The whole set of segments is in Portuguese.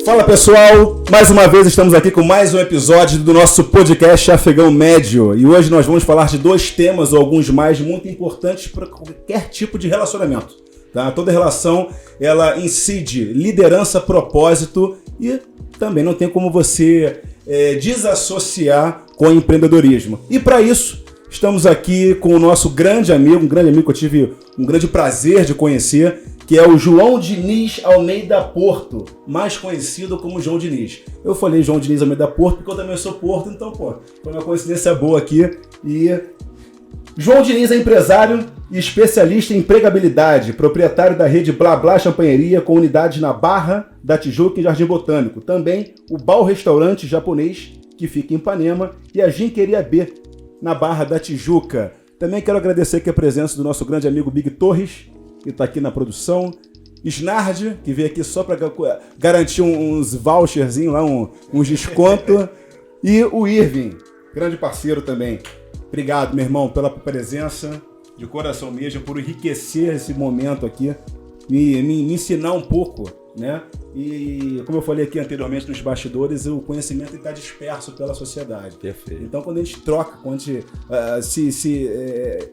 Fala pessoal, mais uma vez estamos aqui com mais um episódio do nosso podcast Afegão Médio e hoje nós vamos falar de dois temas ou alguns mais muito importantes para qualquer tipo de relacionamento. Tá? Toda relação ela incide liderança, propósito e também não tem como você desassociar com o empreendedorismo. E para isso estamos aqui com o nosso grande amigo que eu tive um grande prazer de conhecer, que é o João Diniz Almeida Porto, mais conhecido como João Diniz. Eu falei João Diniz Almeida Porto porque eu também sou Porto, então, foi uma coincidência boa aqui. E João Diniz é empresário e especialista em empregabilidade, proprietário da rede Blá Blá Champanheria, com unidades na Barra da Tijuca e Jardim Botânico. Também o Bao Restaurante Japonês, que fica em Ipanema, e a Ginqueria B, na Barra da Tijuca. Também quero agradecer aqui a presença do nosso grande amigo Big Torres, que está aqui na produção. Snard, que veio aqui só para garantir uns voucherzinhos lá, uns descontos. E o Irving, grande parceiro também. Obrigado, meu irmão, pela presença, de coração mesmo, por enriquecer esse momento aqui, me ensinar um pouco, né? E como eu falei aqui anteriormente nos bastidores, o conhecimento está disperso pela sociedade. Perfeito. Então quando a gente troca, quando a gente se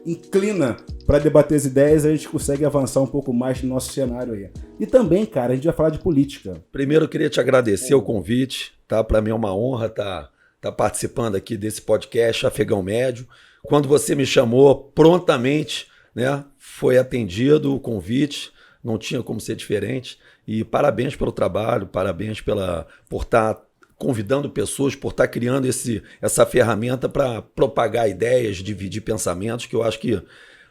inclina para debater as ideias, a gente consegue avançar um pouco mais no nosso cenário aí. E também, cara, a gente vai falar de política. Primeiro eu queria te agradecer o convite, tá? Para mim é uma honra estar participando aqui desse podcast Afegão Médio. Quando você me chamou, prontamente, né, foi atendido o convite, não tinha como ser diferente. E parabéns pelo trabalho, parabéns por estar convidando pessoas, por estar criando essa ferramenta para propagar ideias, dividir pensamentos, que eu acho que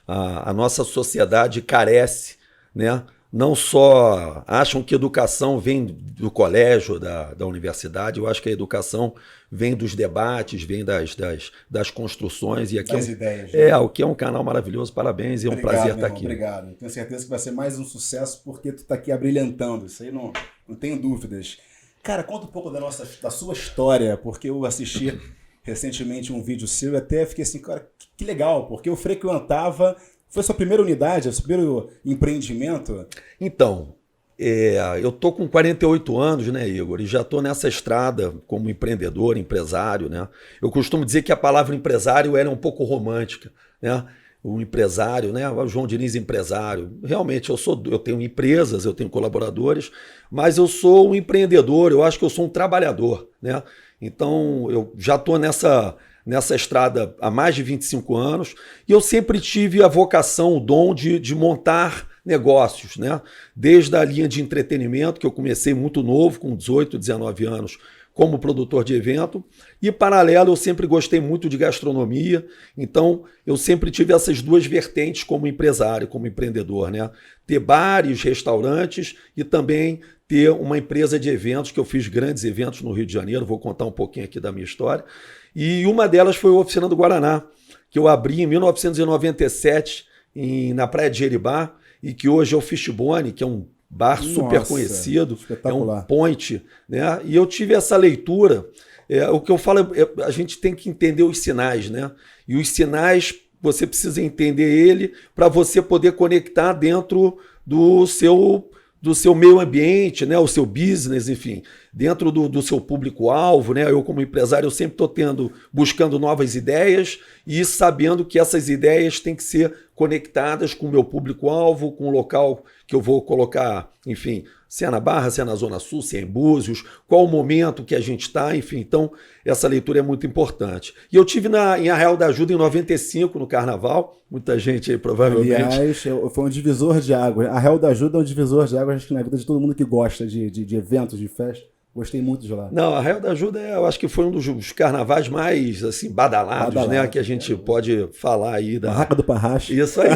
a nossa sociedade carece, né? Não só acham que educação vem do colégio, da universidade, eu acho que a educação vem dos debates, vem das construções. E aqui das ideias. Né? O que é um canal maravilhoso, parabéns, e é um prazer estar aqui. Obrigado, tenho certeza que vai ser mais um sucesso porque tu está aqui abrilhantando, isso aí não tenho dúvidas. Cara, conta um pouco da sua história, porque eu assisti recentemente um vídeo seu e até fiquei assim, cara, que legal, porque eu frequentava... Foi a sua primeira unidade, seu primeiro empreendimento? Então, eu tô com 48 anos, né, Igor? E já tô nessa estrada como empreendedor, empresário, né? Eu costumo dizer que a palavra empresário era um pouco romântica, né? O empresário, né? O João Diniz empresário. Realmente, eu tenho empresas, eu tenho colaboradores, mas eu sou um empreendedor, eu acho que eu sou um trabalhador, né? Então, eu já tô nessa estrada há mais de 25 anos, e eu sempre tive a vocação, o dom de montar negócios, né? Desde a linha de entretenimento, que eu comecei muito novo, com 18, 19 anos, como produtor de evento, e paralelo eu sempre gostei muito de gastronomia, então eu sempre tive essas duas vertentes como empresário, como empreendedor, né? Ter bares, restaurantes e também ter uma empresa de eventos, que eu fiz grandes eventos no Rio de Janeiro, vou contar um pouquinho aqui da minha história. E uma delas foi a Oficina do Guaraná, que eu abri em 1997 na Praia de Jeribá, e que hoje é o Fishbone, que é um bar super conhecido, é um point, né? E eu tive essa leitura, o que eu falo, a gente tem que entender os sinais, né? E os sinais, você precisa entender ele para você poder conectar dentro do seu meio ambiente, né, o seu business, enfim, dentro do seu público-alvo, né? Eu, como empresário, eu sempre estou buscando novas ideias e sabendo que essas ideias têm que ser conectadas com o meu público-alvo, com o local que eu vou colocar, enfim, se é na Barra, se é na Zona Sul, se é em Búzios, qual o momento que a gente está, enfim. Então, essa leitura é muito importante. E eu tive em Arraial da Ajuda em 95, no Carnaval, muita gente aí provavelmente... Aliás, foi um divisor de águas. Arraial da Ajuda é um divisor de águas, acho que na vida de todo mundo que gosta de eventos, de festa. Gostei muito de lá. Não, Arraial da Ajuda eu acho que foi um dos carnavais mais assim, badalados, né? Que a gente pode falar aí. Barraca do Parracho. Isso aí.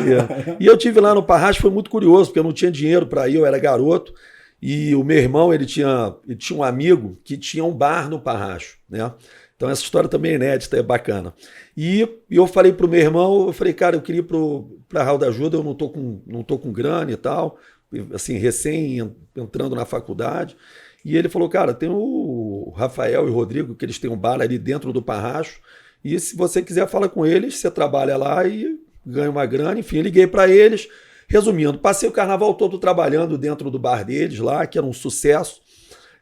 E eu tive lá no Parracho, foi muito curioso, porque eu não tinha dinheiro para ir, eu era garoto. E o meu irmão, ele tinha um amigo que tinha um bar no Parracho, né? Então essa história também é inédita, é bacana. E eu falei pro meu irmão, eu falei, cara, eu queria ir para Arraial da Ajuda, eu não tô com grana e tal, assim, recém entrando na faculdade. E ele falou, cara, tem o Rafael e o Rodrigo, que eles têm um bar ali dentro do Parracho, e se você quiser, fala com eles, você trabalha lá e ganha uma grana. Enfim, eu liguei para eles, Resumindo, passei o carnaval todo trabalhando dentro do bar deles lá, que era um sucesso.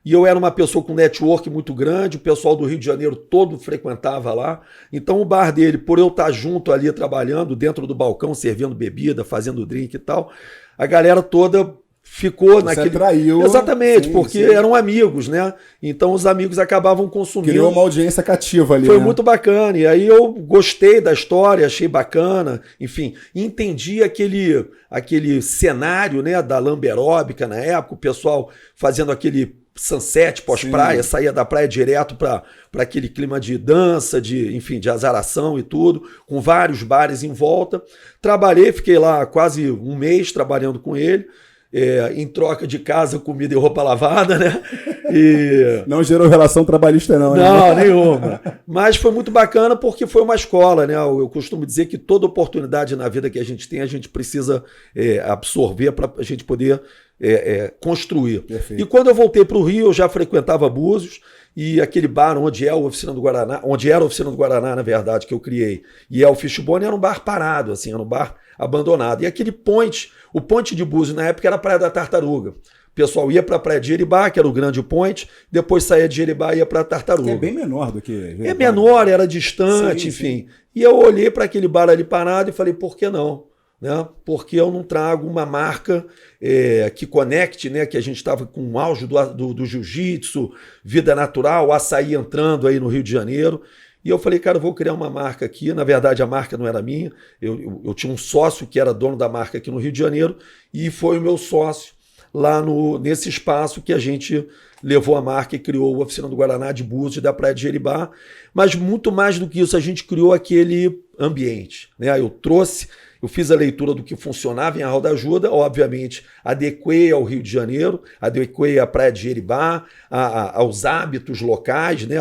E eu era uma pessoa com network muito grande, o pessoal do Rio de Janeiro todo frequentava lá. Então o bar dele, por eu estar junto ali trabalhando, dentro do balcão, servindo bebida, fazendo drink e tal, a galera toda ficou naquele... atraiu. Exatamente, Sim, porque sim. eram amigos, né? Então os amigos acabavam consumindo. Criou uma audiência cativa ali, Foi né? muito bacana. E aí eu gostei da história, achei bacana, enfim, entendi aquele cenário, né, da lamberóbica na época, o pessoal fazendo aquele sunset pós-praia, saía da praia direto para aquele clima de dança, enfim, de azaração e tudo, com vários bares em volta. Trabalhei, fiquei lá quase um mês trabalhando com ele, em troca de casa, comida e roupa lavada, né? E... Não gerou relação trabalhista, não, né? Não, nenhuma. Mas foi muito bacana porque foi uma escola, né? Eu costumo dizer que toda oportunidade na vida que a gente tem, a gente precisa absorver para a gente poder construir. Perfeito. E quando eu voltei para o Rio, eu já frequentava Búzios, e aquele bar onde é a Oficina do Guaraná, onde era a Oficina do Guaraná, na verdade, que eu criei, e é o Fishbone, era um bar parado, assim, era um bar abandonado. E aquele point, o point de Búzios na época era a Praia da Tartaruga. O pessoal ia para a Praia de Jeribá, que era o grande point, depois saía de Jeribá e ia para a Tartaruga. Que é bem menor do que Jeribá. É menor, era distante, Sim, enfim. E eu olhei para aquele bar ali parado e falei, por que não? Né? Porque eu não trago uma marca que conecte, né? Que a gente estava com o auge do jiu-jitsu, vida natural, açaí entrando aí no Rio de Janeiro. E eu falei, cara, eu vou criar uma marca aqui. Na verdade, a marca não era minha. Eu tinha um sócio que era dono da marca aqui no Rio de Janeiro e foi o meu sócio lá nesse espaço que a gente levou a marca e criou a Oficina do Guaraná de Búzios e da Praia de Jeribá. Mas muito mais do que isso, a gente criou aquele ambiente, né? Eu fiz a leitura do que funcionava em Arraial da Ajuda, obviamente adequei ao Rio de Janeiro, adequei à Praia de Jeribá, aos hábitos locais, né,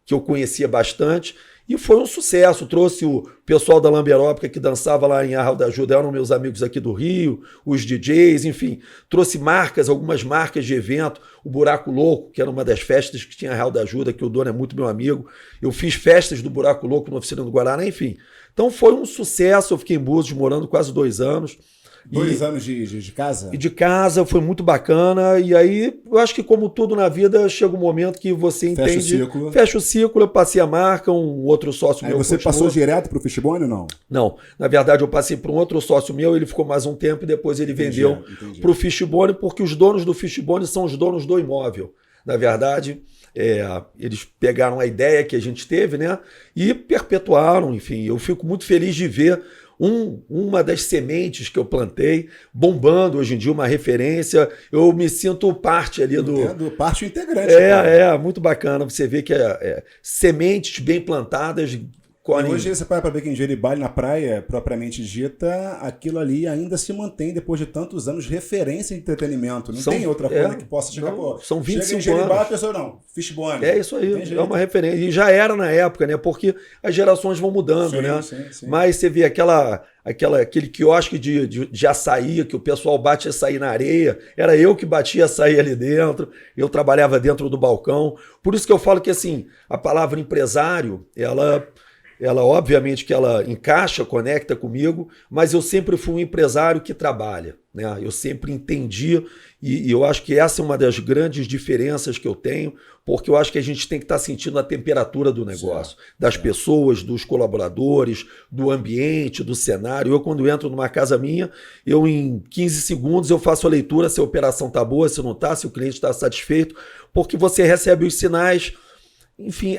que eu conhecia bastante, e foi um sucesso. Trouxe o pessoal da Lamberóbica que dançava lá em Arraial da Ajuda, eram meus amigos aqui do Rio, os DJs, enfim. Trouxe algumas marcas de evento, o Buraco Louco, que era uma das festas que tinha em Arraial da Ajuda, que o dono é muito meu amigo. Eu fiz festas do Buraco Louco na Oficina do Guaraná, enfim. Então foi um sucesso, eu fiquei em Búzios morando quase 2 anos. 2 anos de casa? E de casa, foi muito bacana. E aí, eu acho que como tudo na vida, chega um momento que você entende... Fecha o ciclo, eu passei a marca, um outro sócio meu... Aí você passou direto para o Fishbone ou não? Não, na verdade eu passei para um outro sócio meu, ele ficou mais um tempo e depois ele vendeu para o Fishbone, porque os donos do Fishbone são os donos do imóvel. Na verdade... eles pegaram a ideia que a gente teve, né, e perpetuaram, enfim. Eu fico muito feliz de ver uma das sementes que eu plantei bombando hoje em dia, uma referência. Eu me sinto parte ali parte integrante. Muito bacana você ver que sementes bem plantadas. E hoje você para ver que em Jeribá, na praia propriamente dita, aquilo ali ainda se mantém depois de tantos anos referência em entretenimento. Não tem outra coisa que possa chegar. São 25 chega em Jeribá, anos. A pessoa não, Fishbone. É isso aí, é uma referência. E já era na época, né? Porque as gerações vão mudando, né? Sim. Mas você vê aquele quiosque de açaí, que o pessoal bate açaí na areia. Era eu que batia açaí ali dentro. Eu trabalhava dentro do balcão. Por isso que eu falo que assim, a palavra empresário, ela obviamente que ela encaixa, conecta comigo, mas eu sempre fui um empresário que trabalha, né? Eu sempre entendi, e eu acho que essa é uma das grandes diferenças que eu tenho, porque eu acho que a gente tem que estar sentindo a temperatura do negócio, das pessoas, dos colaboradores, do ambiente, do cenário. Eu, quando entro numa casa minha, eu em 15 segundos eu faço a leitura se a operação está boa, se não está, se o cliente está satisfeito, porque você recebe os sinais. Enfim,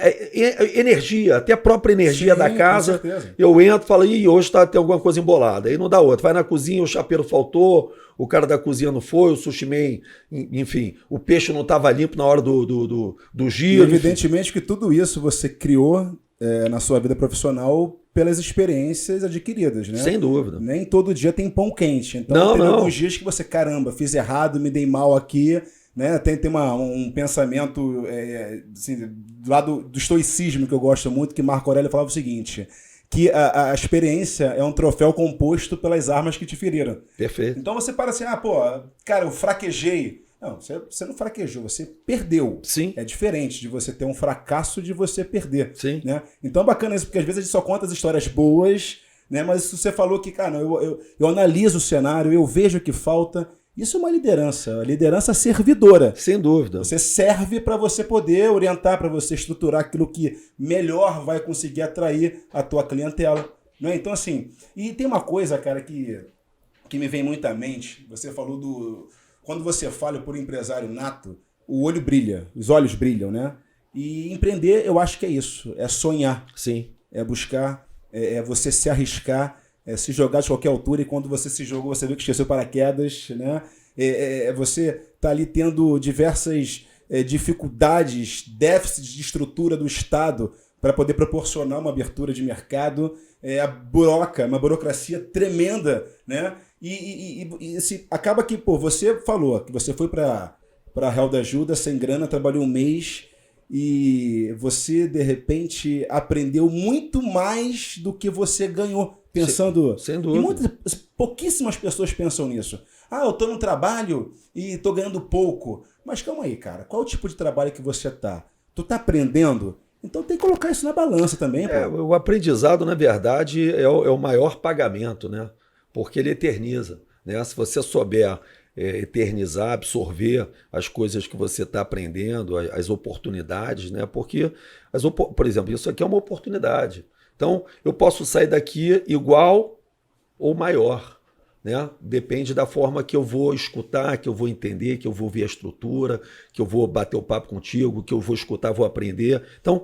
energia, até a própria energia da casa. Eu entro e falo, hoje tem alguma coisa embolada. Aí não dá outra. Vai na cozinha, o chapeiro faltou, o cara da cozinha não foi, o sushi man, enfim, o peixe não estava limpo na hora do giro. E evidentemente que tudo isso você criou na sua vida profissional pelas experiências adquiridas, né? Sem dúvida. Nem todo dia tem pão quente. Então tem alguns dias que você, caramba, fiz errado, me dei mal aqui. Né? Tem um pensamento assim, do lado do estoicismo que eu gosto muito, que Marco Aurélio falava o seguinte, que a experiência é um troféu composto pelas armas que te feriram. Perfeito. Então você para assim, cara, eu fraquejei. Não, você não fraquejou, você perdeu. Sim. É diferente de você ter um fracasso de você perder. Sim. Né? Então é bacana isso, porque às vezes a gente só conta as histórias boas, né? Mas você falou que, cara, eu analiso o cenário, eu vejo o que falta. Isso é uma liderança servidora. Sem dúvida. Você serve para você poder orientar, para você estruturar aquilo que melhor vai conseguir atrair a tua clientela. Né? Então, assim, e tem uma coisa, cara, que me vem muito à mente. Você falou quando você fala por empresário nato, o olho brilha, os olhos brilham, né? E empreender, eu acho que é isso, é sonhar. Sim. É buscar, é você se arriscar, se jogar de qualquer altura, e quando você se jogou, você viu que esqueceu paraquedas, né? Você tá ali tendo diversas dificuldades, déficits de estrutura do Estado para poder proporcionar uma abertura de mercado, uma burocracia tremenda, né? Acaba que, você falou que você foi para a Real da Ajuda sem grana, trabalhou um mês e você, de repente, aprendeu muito mais do que você ganhou. Pensando... Sem dúvida. E pouquíssimas pessoas pensam nisso. Eu estou no trabalho e estou ganhando pouco. Mas calma aí, cara. Qual o tipo de trabalho que você tá? Tu tá aprendendo? Então tem que colocar isso na balança também. O aprendizado, na verdade, é o maior pagamento, né? Porque ele eterniza. Né? Se você souber eternizar, absorver as coisas que você está aprendendo, as oportunidades, né? Porque, por exemplo, isso aqui é uma oportunidade. Então, eu posso sair daqui igual ou maior, né? Depende da forma que eu vou escutar, que eu vou entender, que eu vou ver a estrutura, que eu vou bater o papo contigo, que eu vou escutar, vou aprender. Então,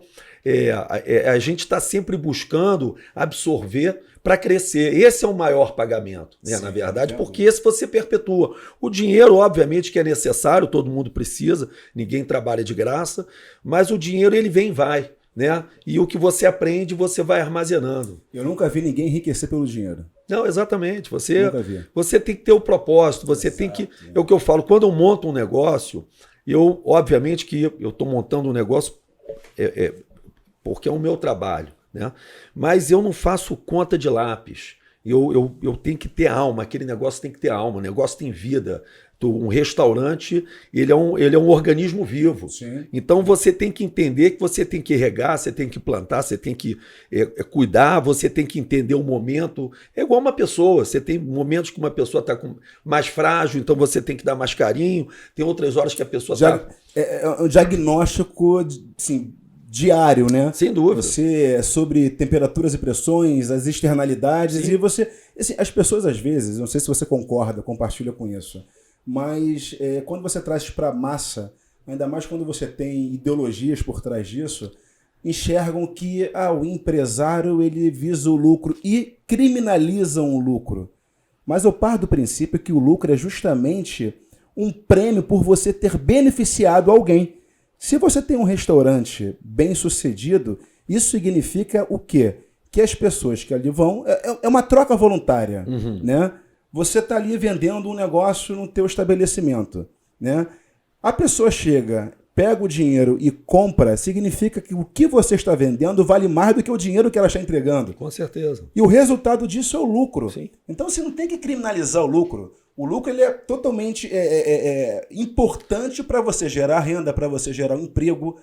a gente está sempre buscando absorver para crescer. Esse é o maior pagamento, né? Sim, na verdade, porque esse você perpetua. O dinheiro, obviamente, que é necessário, todo mundo precisa, ninguém trabalha de graça, mas o dinheiro ele vem e vai. Né? E o que você aprende, você vai armazenando. Eu nunca vi ninguém enriquecer pelo dinheiro. Não, exatamente. Você tem que ter o propósito, você tem que... É o que eu falo, quando eu monto um negócio, obviamente que eu estou montando um negócio porque é o meu trabalho, né? Mas eu não faço conta de lápis. Eu tenho que ter alma, aquele negócio tem que ter alma, o negócio tem vida. Um restaurante, ele é um organismo vivo. Sim. Então você tem que entender que você tem que regar, você tem que plantar, você tem que cuidar, você tem que entender o momento. É igual uma pessoa, você tem momentos que uma pessoa está mais frágil, então você tem que dar mais carinho, tem outras horas que a pessoa está... É um diagnóstico, assim, diário, né? Sem dúvida. Você, sobre temperaturas e pressões, as externalidades, Sim. e você... Assim, as pessoas, às vezes, não sei se você concorda, compartilha com isso, mas quando você traz para a massa, ainda mais quando você tem ideologias por trás disso, enxergam que o empresário ele visa o lucro e criminalizam o lucro. Mas eu parto do princípio que o lucro é justamente um prêmio por você ter beneficiado alguém. Se você tem um restaurante bem sucedido, isso significa o quê? Que as pessoas que ali vão... É uma troca voluntária, né? Você está ali vendendo um negócio no teu estabelecimento, né? A pessoa chega, pega o dinheiro e compra, significa que o que você está vendendo vale mais do que o dinheiro que ela está entregando. Com certeza. E o resultado disso é o lucro. Sim. Então você não tem que criminalizar o lucro. O lucro ele é totalmente importante para você gerar renda, para você gerar um emprego.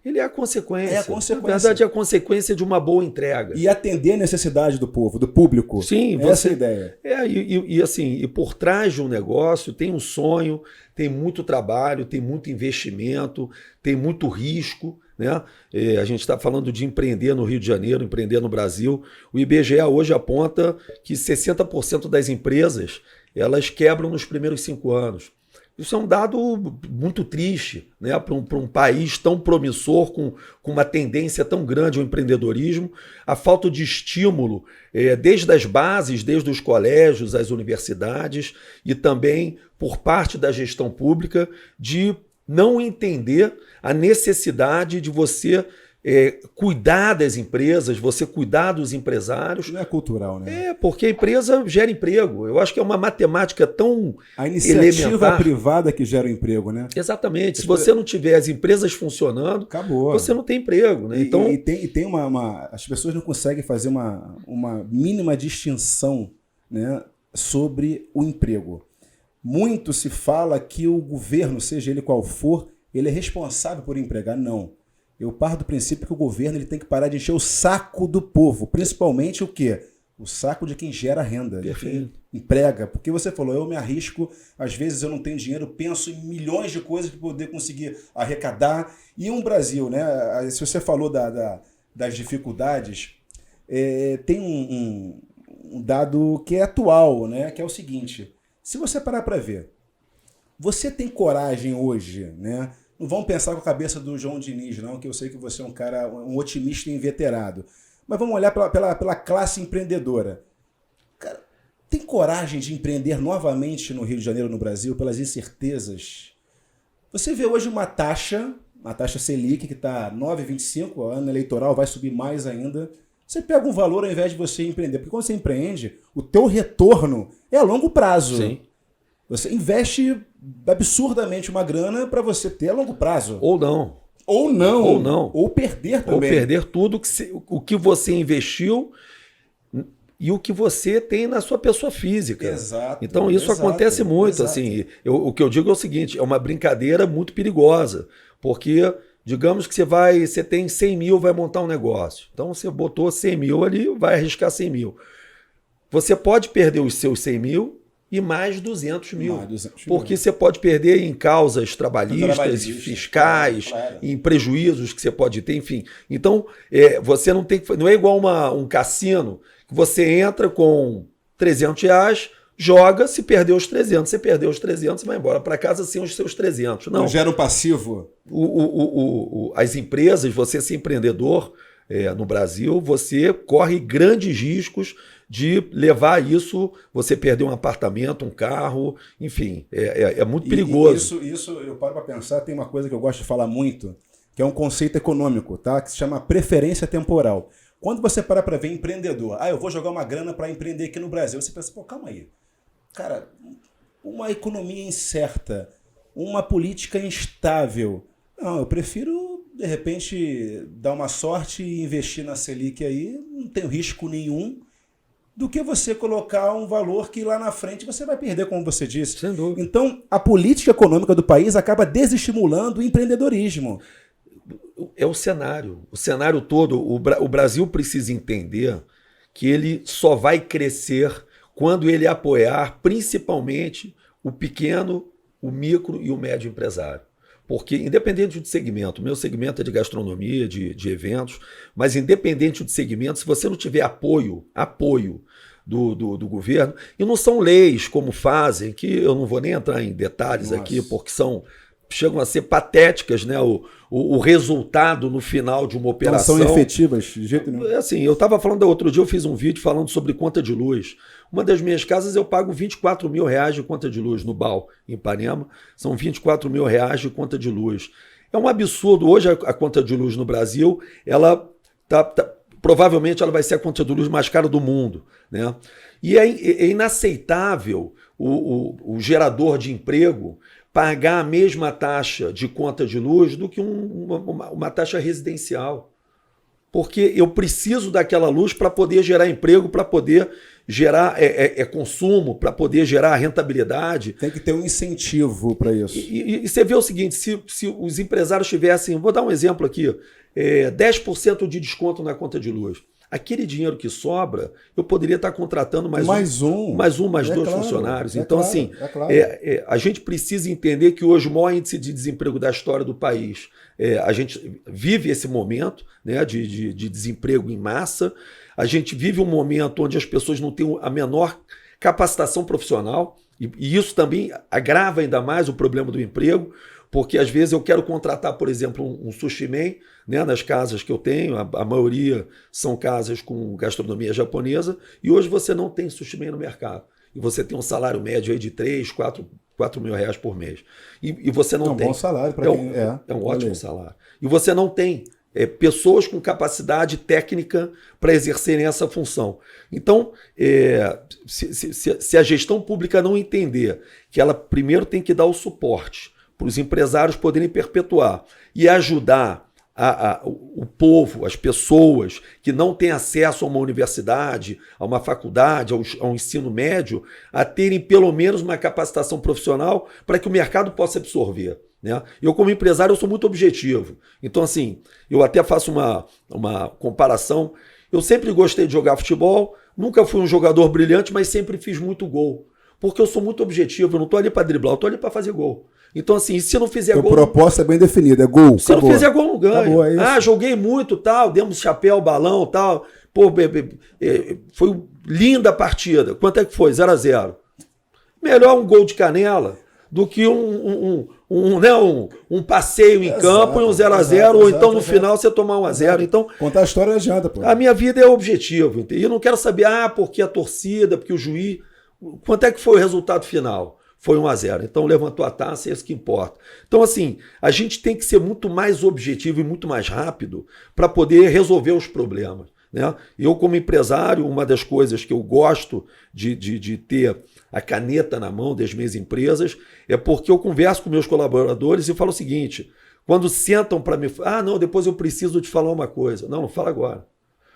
Ele é a consequência. É a consequência. Na verdade, é a consequência de uma boa entrega. E atender a necessidade do povo, do público. Sim, essa é a ideia. E por trás de um negócio tem um sonho, tem muito trabalho, tem muito investimento, tem muito risco. Né? A gente está falando de empreender no Rio de Janeiro, empreender no Brasil. O IBGE hoje aponta que 60% das empresas elas quebram nos primeiros 5 anos. Isso é um dado muito triste, né? Para um país tão promissor, com uma tendência tão grande ao empreendedorismo, a falta de estímulo, desde as bases, desde os colégios, as universidades, e também por parte da gestão pública, de não entender a necessidade de você cuidar das empresas, você cuidar dos empresários. Não é cultural, né? Porque a empresa gera emprego. Eu acho que é uma matemática tão a iniciativa elementar. Privada que gera o emprego, né? Exatamente. Se você não tiver as empresas funcionando, acabou. Você não tem emprego, né? Então... E tem as pessoas não conseguem fazer uma mínima distinção, né, sobre o emprego. Muito se fala que o governo, seja ele qual for, ele é responsável por empregar. Não. Eu parto do princípio que o governo ele tem que parar de encher o saco do povo. Principalmente o quê? O saco de quem gera renda, de Perfeito. quem emprega. Porque você falou, eu me arrisco, às vezes eu não tenho dinheiro, penso em milhões de coisas para poder conseguir arrecadar. E um Brasil, né? Se você falou das dificuldades, tem um dado que é atual, né? Que é o seguinte, se você parar para ver, você tem coragem hoje, né? Não vamos pensar com a cabeça do João Diniz, não, que eu sei que você é um cara, um otimista inveterado. Mas vamos olhar pela classe empreendedora. Cara, tem coragem de empreender novamente no Rio de Janeiro, no Brasil, pelas incertezas? Você vê hoje uma taxa Selic, que está 9,25, o ano eleitoral vai subir mais ainda. Você pega um valor ao invés de você empreender. Porque quando você empreende, o teu retorno é a longo prazo. Sim. Você investe absurdamente uma grana para você ter a longo prazo. Ou não. Ou não. Ou não. Ou perder também. Ou perder tudo o que você investiu e o que você tem na sua pessoa física. Exato. Então isso acontece muito. Exato. Assim, o que eu digo é o seguinte, é uma brincadeira muito perigosa, porque digamos que você tem 100 mil, vai montar um negócio. Então você botou 100 mil ali, vai arriscar 100 mil. Você pode perder os seus 100 mil e mais 200 mil. Porque você pode perder em causas trabalhistas, fiscais, claro. Em prejuízos que você pode ter, enfim. Então, você não é igual um cassino, que você entra com R$300, joga, se perdeu os 300. Se perdeu os 300, você vai embora para casa sem os seus 300. Não gera um passivo. As empresas, você ser empreendedor no Brasil, você corre grandes riscos de levar isso, você perder um apartamento, um carro, enfim, é muito perigoso. Isso eu paro para pensar, tem uma coisa que eu gosto de falar muito, que é um conceito econômico, tá? Que se chama preferência temporal. Quando você para ver empreendedor, eu vou jogar uma grana para empreender aqui no Brasil, você pensa, calma aí. Cara, uma economia incerta, uma política instável. Não, eu prefiro, de repente, dar uma sorte e investir na Selic aí, não tenho risco nenhum, do que você colocar um valor que lá na frente você vai perder, como você disse. Sem dúvida. Então, a política econômica do país acaba desestimulando o empreendedorismo. É o cenário todo. O Brasil precisa entender que ele só vai crescer quando ele apoiar principalmente o pequeno, o micro e o médio empresário. Porque, independente do segmento, meu segmento é de gastronomia, de eventos, mas independente do segmento, se você não tiver apoio do governo, e não são leis como fazem, que eu não vou nem entrar em detalhes aqui, porque chegam a ser patéticas, né? O resultado no final de uma operação. Não são efetivas, de jeito nenhum. Assim, eu estava falando outro dia, eu fiz um vídeo falando sobre conta de luz. Uma das minhas casas eu pago R$24 mil de conta de luz no BAL, em Ipanema. São R$24 mil de conta de luz. É um absurdo. Hoje a conta de luz no Brasil, ela provavelmente ela vai ser a conta de luz mais cara do mundo, né? E é inaceitável o gerador de emprego pagar a mesma taxa de conta de luz do que uma taxa residencial. Porque eu preciso daquela luz para poder gerar emprego, para poder gerar consumo, para poder gerar rentabilidade. Tem que ter um incentivo para isso. E você vê o seguinte, se os empresários tivessem, vou dar um exemplo aqui, 10% de desconto na conta de luz. Aquele dinheiro que sobra, eu poderia estar contratando mais dois funcionários. Então, assim, a gente precisa entender que hoje o maior índice de desemprego da história do país, a gente vive esse momento, né, de desemprego em massa, a gente vive um momento onde as pessoas não têm a menor capacitação profissional, e isso também agrava ainda mais o problema do emprego, porque às vezes eu quero contratar, por exemplo, um sushi man, né, nas casas que eu tenho, a maioria são casas com gastronomia japonesa, e hoje você não tem sushi man no mercado. E você tem um salário médio aí de 3, 4 mil reais por mês. E você não tem. É um bom salário para quem é um ótimo salário. E você não tem pessoas com capacidade técnica para exercerem essa função. Então, se a gestão pública não entender que ela primeiro tem que dar o suporte para os empresários poderem perpetuar e ajudar o povo, as pessoas que não têm acesso a uma universidade, a uma faculdade, ao ensino médio, a terem pelo menos uma capacitação profissional para que o mercado possa absorver, né? Eu, como empresário, eu sou muito objetivo. Então, assim, eu até faço uma comparação. Eu sempre gostei de jogar futebol, Nunca fui um jogador brilhante, mas sempre fiz muito gol. Porque eu sou muito objetivo, eu não estou ali para driblar, eu estou ali para fazer gol. Então, assim, se eu não fizer gol. O propósito é bem definido, é gol. Se eu não fizer gol, não ganho. Acabou, Joguei muito, tal, demos chapéu, balão, tal. Pô, foi linda a partida. Quanto é que foi? 0-0. Melhor um gol de canela do que um passeio em campo e um 0-0, ou então no final você tomar 1-0. Então, contar a história não adianta, pô. A minha vida é objetivo. E eu não quero saber, porque a torcida, porque o juiz. Quanto é que foi o resultado final? Foi 1-0. Então levantou a taça, é isso que importa. Então, assim, a gente tem que ser muito mais objetivo e muito mais rápido para poder resolver os problemas. Né? Eu, como empresário, uma das coisas que eu gosto de ter a caneta na mão das minhas empresas é porque eu converso com meus colaboradores e falo o seguinte: quando sentam para me falar, não, depois eu preciso te falar uma coisa. Não fala agora.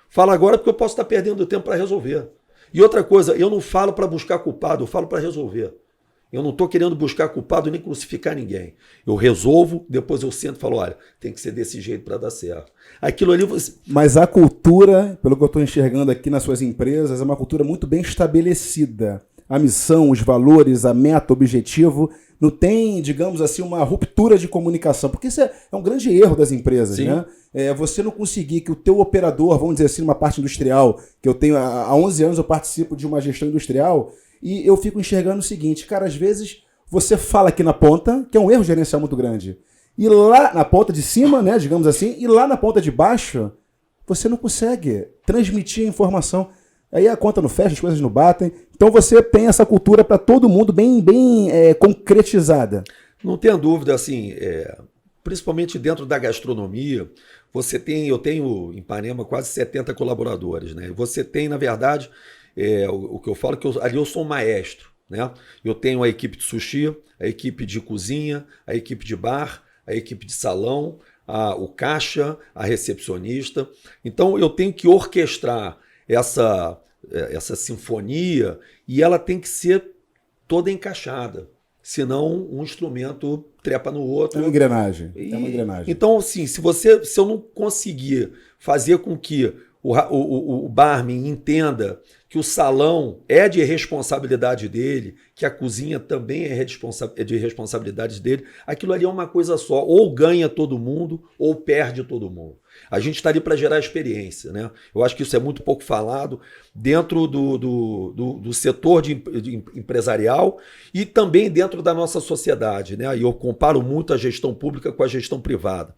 Fala agora porque eu posso estar perdendo tempo para resolver. E outra coisa, eu não falo para buscar culpado, eu falo para resolver. Eu não estou querendo buscar culpado nem crucificar ninguém. Eu resolvo, depois eu sento e falo, olha, tem que ser desse jeito para dar certo. Aquilo ali você... Mas a cultura, pelo que eu estou enxergando aqui nas suas empresas, é uma cultura muito bem estabelecida. A missão, os valores, a meta, o objetivo, não tem, digamos assim, uma ruptura de comunicação, porque isso é um grande erro das empresas, Sim. Né? Você não conseguir que o teu operador, vamos dizer assim, numa parte industrial, que eu tenho há 11 anos eu participo de uma gestão industrial, e eu fico enxergando o seguinte, cara, às vezes você fala aqui na ponta, que é um erro gerencial muito grande, e lá na ponta de cima, né, digamos assim, e lá na ponta de baixo, você não consegue transmitir a informação. Aí a conta não fecha, as coisas não batem. Então você tem essa cultura para todo mundo bem concretizada. Não tenha dúvida, assim, principalmente dentro da gastronomia, eu tenho em Ipanema quase 70 colaboradores, né? Você tem, na verdade, o que eu falo, ali eu sou um maestro, né? Eu tenho a equipe de sushi, a equipe de cozinha, a equipe de bar, a equipe de salão, o caixa, a recepcionista. Então eu tenho que orquestrar essa sinfonia e ela tem que ser toda encaixada. Senão um instrumento trepa no outro. É uma engrenagem. É uma engrenagem. Então, assim, se eu não conseguir fazer com que o barman entenda que o salão é de responsabilidade dele, que a cozinha também é de responsabilidade dele, aquilo ali é uma coisa só. Ou ganha todo mundo, ou perde todo mundo. A gente está ali para gerar experiência, né? Eu acho que isso é muito pouco falado dentro do setor empresarial e também dentro da nossa sociedade, né? E eu comparo muito a gestão pública com a gestão privada.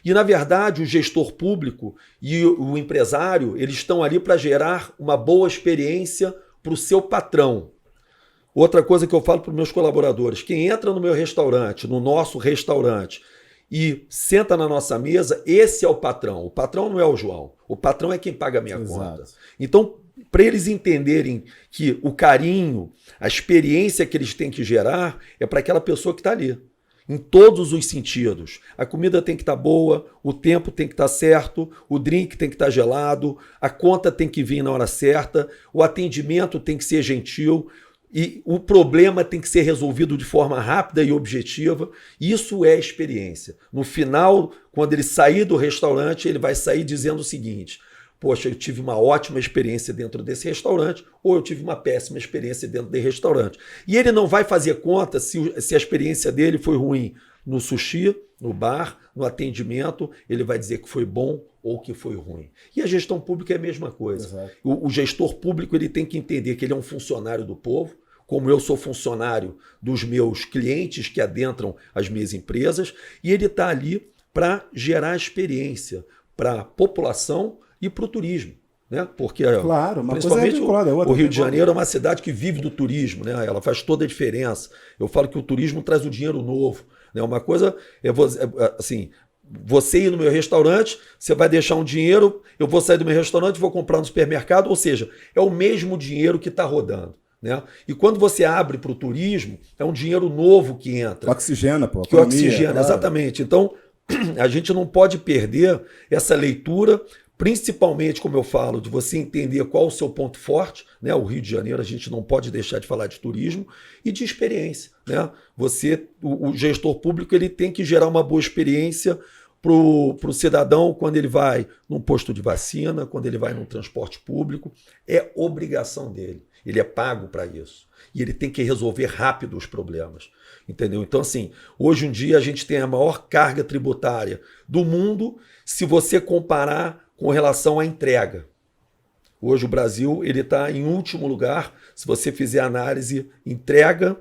E, na verdade, o gestor público e o empresário, eles estão ali para gerar uma boa experiência para o seu patrão. Outra coisa que eu falo para os meus colaboradores, quem entra no meu restaurante, no nosso restaurante, e senta na nossa mesa, esse é o patrão. O patrão não é o João. O patrão é quem paga a minha conta. Então, para eles entenderem que o carinho, a experiência que eles têm que gerar é para aquela pessoa que está ali. Em todos os sentidos. A comida tem que estar boa, o tempo tem que estar certo, o drink tem que estar gelado, a conta tem que vir na hora certa, o atendimento tem que ser gentil, e o problema tem que ser resolvido de forma rápida e objetiva. Isso é experiência. No final, quando ele sair do restaurante, ele vai sair dizendo o seguinte: poxa, eu tive uma ótima experiência dentro desse restaurante, ou eu tive uma péssima experiência dentro desse restaurante. E ele não vai fazer conta se a experiência dele foi ruim no sushi, no bar, no atendimento, ele vai dizer que foi bom ou que foi ruim. E a gestão pública é a mesma coisa. O gestor público ele tem que entender que ele é um funcionário do povo, como eu sou funcionário dos meus clientes que adentram as minhas empresas, e ele está ali para gerar experiência para a população e para o turismo. Né? Porque, claro, uma principalmente coisa é outra, o Rio de Janeiro é uma cidade que vive do turismo, né? Ela faz toda a diferença. Eu falo que o turismo traz o dinheiro novo. Né? Uma coisa é assim, você ir no meu restaurante, você vai deixar um dinheiro, eu vou sair do meu restaurante e vou comprar no supermercado, ou seja, é o mesmo dinheiro que está rodando. Né? E quando você abre para o turismo, é um dinheiro novo que entra. Oxigena, pô. Que oxigena, claro. Exatamente. Então, a gente não pode perder essa leitura, principalmente, como eu falo, de você entender qual o seu ponto forte, né? O Rio de Janeiro, a gente não pode deixar de falar de turismo e de experiência, né? O gestor público ele tem que gerar uma boa experiência pro cidadão quando ele vai num posto de vacina, quando ele vai num transporte público. É obrigação dele. Ele é pago para isso. E ele tem que resolver rápido os problemas. Entendeu? Então, assim, hoje em dia a gente tem a maior carga tributária do mundo se você comparar com relação à entrega. Hoje o Brasil está em último lugar se você fizer análise entrega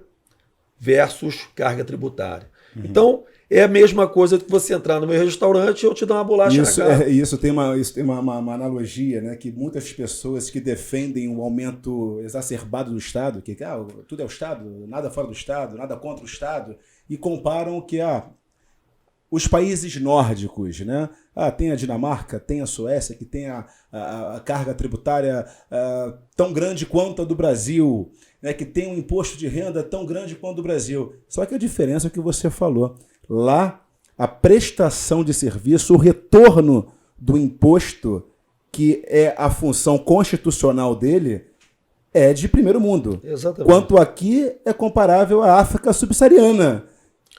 versus carga tributária. Então, é a mesma coisa que você entrar no meu restaurante e eu te dar uma bolacha na cara. Isso tem uma analogia, né? Que muitas pessoas que defendem o aumento exacerbado do Estado, que tudo é o Estado, nada fora do Estado, nada contra o Estado, e comparam que os países nórdicos, né? Tem a Dinamarca, tem a Suécia, que tem a carga tributária tão grande quanto a do Brasil, né? Que tem um imposto de renda tão grande quanto o do Brasil. Só que a diferença é o que você falou. Lá, a prestação de serviço, o retorno do imposto, que é a função constitucional dele, é de primeiro mundo. Exatamente. Quanto aqui é comparável à África subsaariana.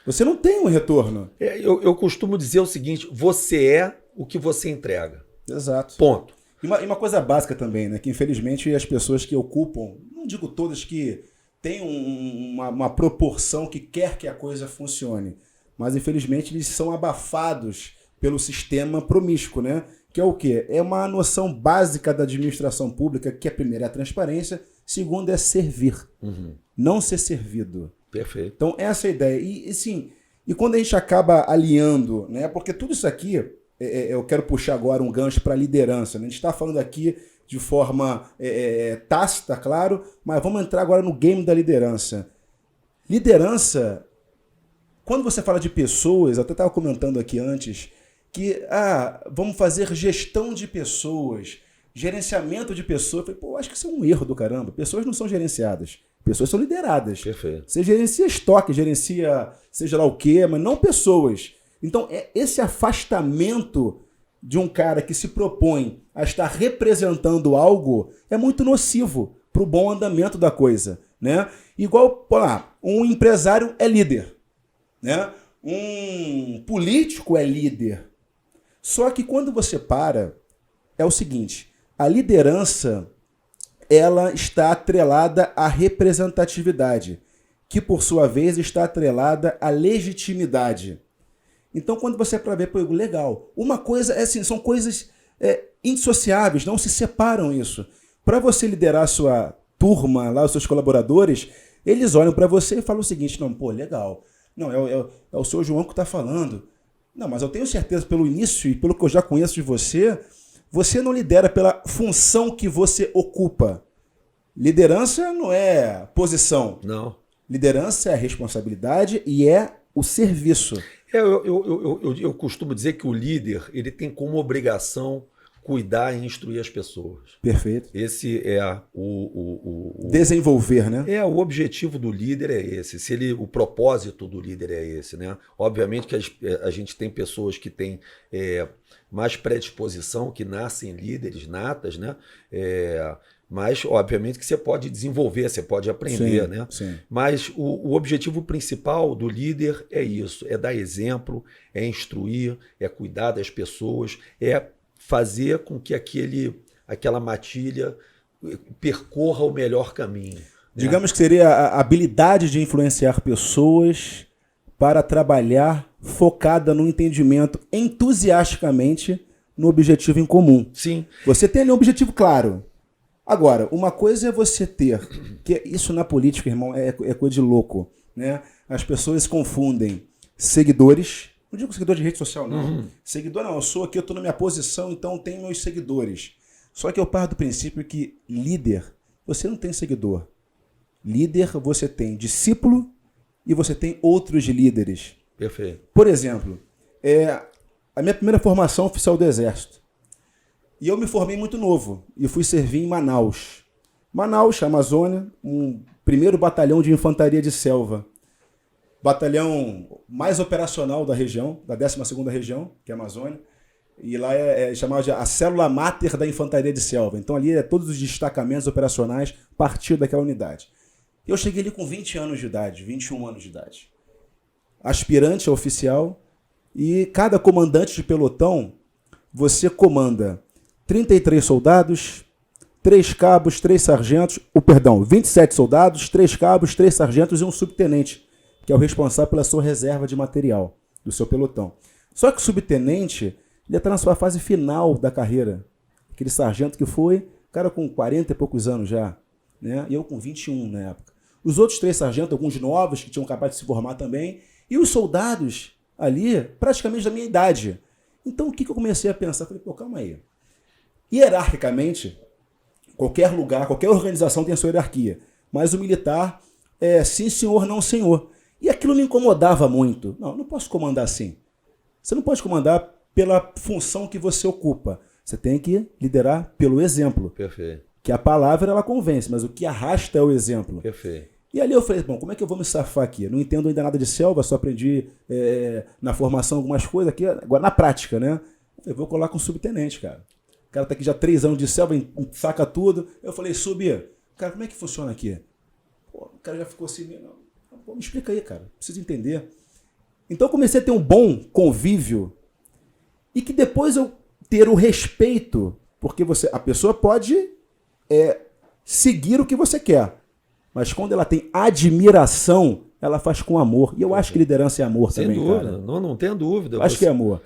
Você não tem um retorno. Eu costumo dizer o seguinte, você é o que você entrega. Exato. Ponto. E uma coisa básica também, né? Que infelizmente as pessoas que ocupam, não digo todas que têm uma proporção que quer que a coisa funcione, mas infelizmente eles são abafados pelo sistema promíscuo, né? Que é o quê? É uma noção básica da administração pública, que a primeira é a transparência, segunda é servir, não ser servido. Perfeito. Então essa é a ideia. E quando a gente acaba aliando, né? Porque tudo isso aqui, eu quero puxar agora um gancho para a liderança, né? A gente está falando aqui de forma tácita, claro, mas vamos entrar agora no game da liderança. Liderança... Quando você fala de pessoas, eu até estava comentando aqui antes, que vamos fazer gestão de pessoas, gerenciamento de pessoas. Eu falei, acho que isso é um erro do caramba. Pessoas não são gerenciadas, pessoas são lideradas. Perfeito. Você gerencia estoque, gerencia seja lá o quê, mas não pessoas. Então, esse afastamento de um cara que se propõe a estar representando algo é muito nocivo para o bom andamento da coisa, né? Igual, um empresário é líder. Né? Um político é líder. Só que quando você é o seguinte, a liderança ela está atrelada à representatividade, que por sua vez está atrelada à legitimidade. Então quando você para ver, legal, uma coisa é assim, são coisas indissociáveis, não se separam isso. Para você liderar a sua turma, lá os seus colaboradores, eles olham para você e falam o seguinte, legal. Não, é o senhor João que está falando. Não, mas eu tenho certeza, pelo início e pelo que eu já conheço de você, você não lidera pela função que você ocupa. Liderança não é posição. Não. Liderança é responsabilidade e é o serviço. Eu costumo dizer que o líder ele tem como obrigação cuidar e instruir as pessoas. Perfeito. Esse é o desenvolver, né? O objetivo do líder é esse. O propósito do líder é esse, né? Obviamente que a gente tem pessoas que têm mais predisposição, que nascem líderes natas, né? Mas, obviamente, que você pode desenvolver, você pode aprender, sim, né? Sim. Mas o objetivo principal do líder é isso, é dar exemplo, é instruir, é cuidar das pessoas, é fazer com que aquela matilha percorra o melhor caminho. Né? Digamos que seria a habilidade de influenciar pessoas para trabalhar focada no entendimento entusiasticamente no objetivo em comum. Sim. Você tem ali um objetivo claro. Agora, uma coisa é você ter, que isso na política, irmão, é coisa de louco, né? As pessoas confundem seguidores, não digo seguidor de rede social, não. Seguidor não, eu sou aqui, eu estou na minha posição, então tenho meus seguidores. Só que eu parto do princípio que líder, você não tem seguidor. Líder, você tem discípulo e você tem outros líderes. Perfeito. Por exemplo, a minha primeira formação oficial do Exército. E eu me formei muito novo e fui servir em Manaus. Manaus, Amazônia, um primeiro batalhão de infantaria de selva. Batalhão mais operacional da região, da 12ª região, que é a Amazônia. E lá é chamada de a célula máter da infantaria de selva. Então ali todos os destacamentos operacionais partiam daquela unidade. Eu cheguei ali com 20 anos de idade, 21 anos de idade. Aspirante a oficial E cada comandante de pelotão, você comanda 33 soldados, 3 cabos, 3 sargentos, 27 soldados, 3 cabos, 3 sargentos e um subtenente, que é o responsável pela sua reserva de material do seu pelotão. Só que o subtenente, ele está na sua fase final da carreira. Aquele sargento que foi, cara com 40 e poucos anos já, né? E eu com 21 na época. Os outros 3 sargentos, alguns novos que tinham acabado de se formar também, e os soldados ali, praticamente da minha idade. Então o que eu comecei a pensar? Falei, pô, calma aí. Hierarquicamente, qualquer lugar, qualquer organização tem a sua hierarquia, mas o militar é sim senhor, não senhor. E aquilo me incomodava muito. Não posso comandar assim. Você não pode comandar pela função que você ocupa. Você tem que liderar pelo exemplo. Perfeito. Que a palavra, ela convence, mas o que arrasta é o exemplo. Perfeito. E ali eu falei, bom, como é que eu vou me safar aqui? Eu não entendo ainda nada de selva, só aprendi na formação algumas coisas aqui, agora na prática, né? Eu vou colar com o subtenente, cara. O cara tá aqui já 3 anos de selva, saca tudo. Eu falei, cara, como é que funciona aqui? Pô, o cara já ficou assim, pô, me explica aí, cara, preciso entender. Então eu comecei a ter um bom convívio e que depois eu ter o respeito, porque a pessoa pode seguir o que você quer, mas quando ela tem admiração, ela faz com amor. E eu acho que liderança é amor sem também, dúvida, cara. não tenha dúvida. Acho que é amor.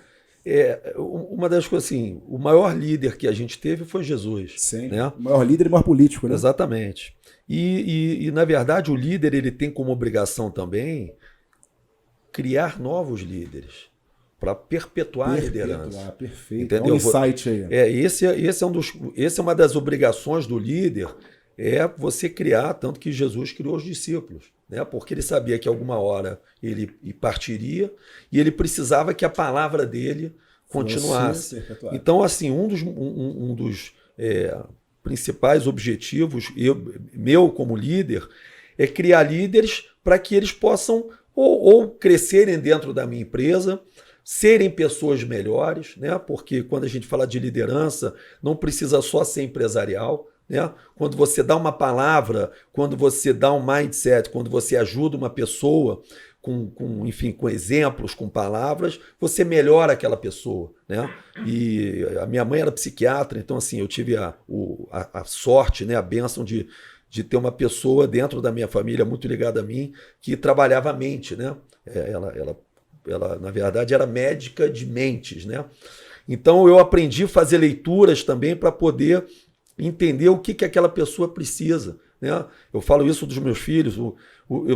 Uma das coisas assim, o maior líder que a gente teve foi Jesus. Sim, né? O maior líder e o maior político, né? Exatamente. E, na verdade, o líder ele tem como obrigação também criar novos líderes para perpetuar a liderança. Perfeito. Entendeu? É um insight aí. Essa é uma das obrigações do líder, é você criar, tanto que Jesus criou os discípulos, né? Porque ele sabia que alguma hora ele partiria e ele precisava que a palavra dele continuasse. Então, assim, um dos principais objetivos meu como líder é criar líderes para que eles possam ou crescerem dentro da minha empresa, serem pessoas melhores, né? Porque quando a gente fala de liderança, não precisa só ser empresarial, né? Quando você dá uma palavra, quando você dá um mindset, quando você ajuda uma pessoa com exemplos, com palavras, você melhora aquela pessoa, né? E a minha mãe era psiquiatra, então assim, eu tive a sorte, né, a bênção de ter uma pessoa dentro da minha família muito ligada a mim, que trabalhava a mente, né? Ela, na verdade, era médica de mentes, né? Então eu aprendi a fazer leituras também para poder entender o que aquela pessoa precisa, né? Eu falo isso dos meus filhos.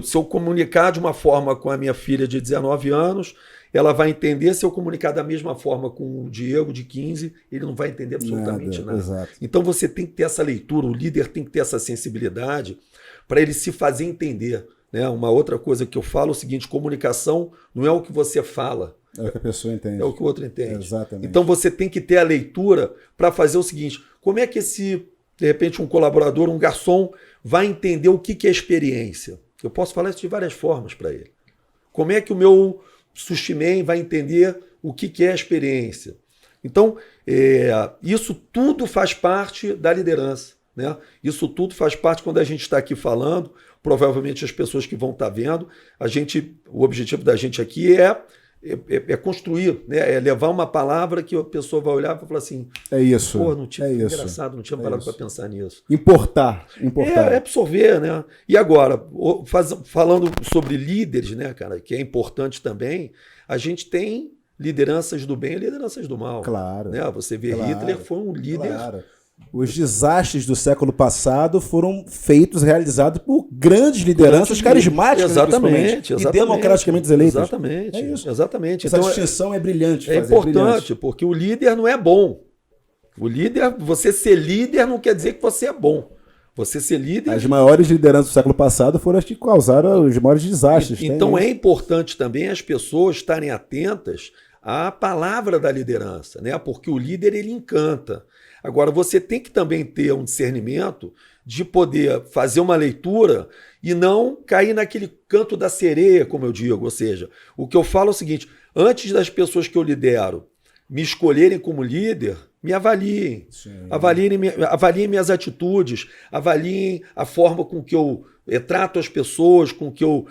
Se eu comunicar de uma forma com a minha filha de 19 anos, ela vai entender. Se eu comunicar da mesma forma com o Diego de 15, ele não vai entender absolutamente nada. Exato. Então você tem que ter essa leitura, o líder tem que ter essa sensibilidade para ele se fazer entender, né? Uma outra coisa que eu falo é o seguinte: comunicação não é o que você fala, é o que a pessoa entende. É o que o outro entende. Exatamente. Então você tem que ter a leitura para fazer o seguinte: como é que de repente, um colaborador, um garçom, vai entender o que é experiência? Eu posso falar isso de várias formas para ele. Como é que o meu sushi man vai entender o que é experiência? Então, isso tudo faz parte da liderança, né? Isso tudo faz parte quando a gente está aqui falando. Provavelmente as pessoas que vão estar vendo, o objetivo da gente aqui é construir, né? É levar uma palavra que a pessoa vai olhar e falar assim: é isso. Pô, não tinha, engraçado, não tinha parado para pensar nisso. Importar. É absorver, né? E agora, falando sobre líderes, né, cara, que é importante também, a gente tem lideranças do bem e lideranças do mal. Claro. Né? Você vê, Hitler foi um líder. Claro. Os desastres do século passado foram realizados por grandes lideranças carismáticas, exatamente, e democraticamente eleitas. Exatamente. É isso. Exatamente. Essa distinção é brilhante. É importante, porque o líder não é bom. Você ser líder não quer dizer que você é bom. Você ser líder... As maiores lideranças do século passado foram as que causaram os maiores desastres. Então é importante também as pessoas estarem atentas à palavra da liderança, né? Porque o líder, ele encanta. Agora, você tem que também ter um discernimento de poder fazer uma leitura e não cair naquele canto da sereia, como eu digo. Ou seja, o que eu falo é o seguinte: antes das pessoas que eu lidero me escolherem como líder, me avaliem. Avaliem minhas atitudes, avaliem a forma com que eu trato as pessoas, com que eu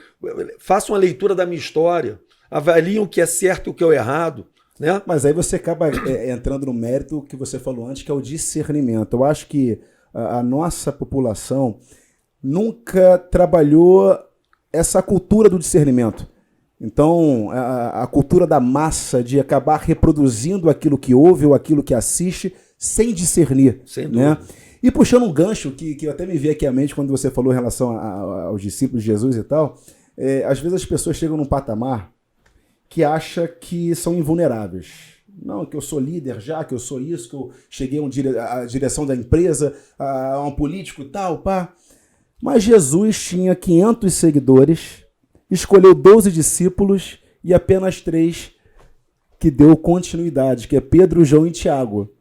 faço uma leitura da minha história. avaliam o que é certo e o que é errado, né? Mas aí você acaba entrando no mérito que você falou antes, que é o discernimento. Eu acho que a nossa população nunca trabalhou essa cultura do discernimento. Então, a cultura da massa de acabar reproduzindo aquilo que ouve ou aquilo que assiste sem discernir. Sem dúvida. Né? E puxando um gancho que eu até me veio aqui à mente quando você falou em relação aos discípulos de Jesus e tal, às vezes as pessoas chegam num patamar que acha que são invulneráveis. Não, que eu sou líder já, que eu sou isso, que eu cheguei à direção da empresa, a um político e tal, pá. Mas Jesus tinha 500 seguidores, escolheu 12 discípulos e apenas 3 que deu continuidade, que é Pedro, João e Tiago.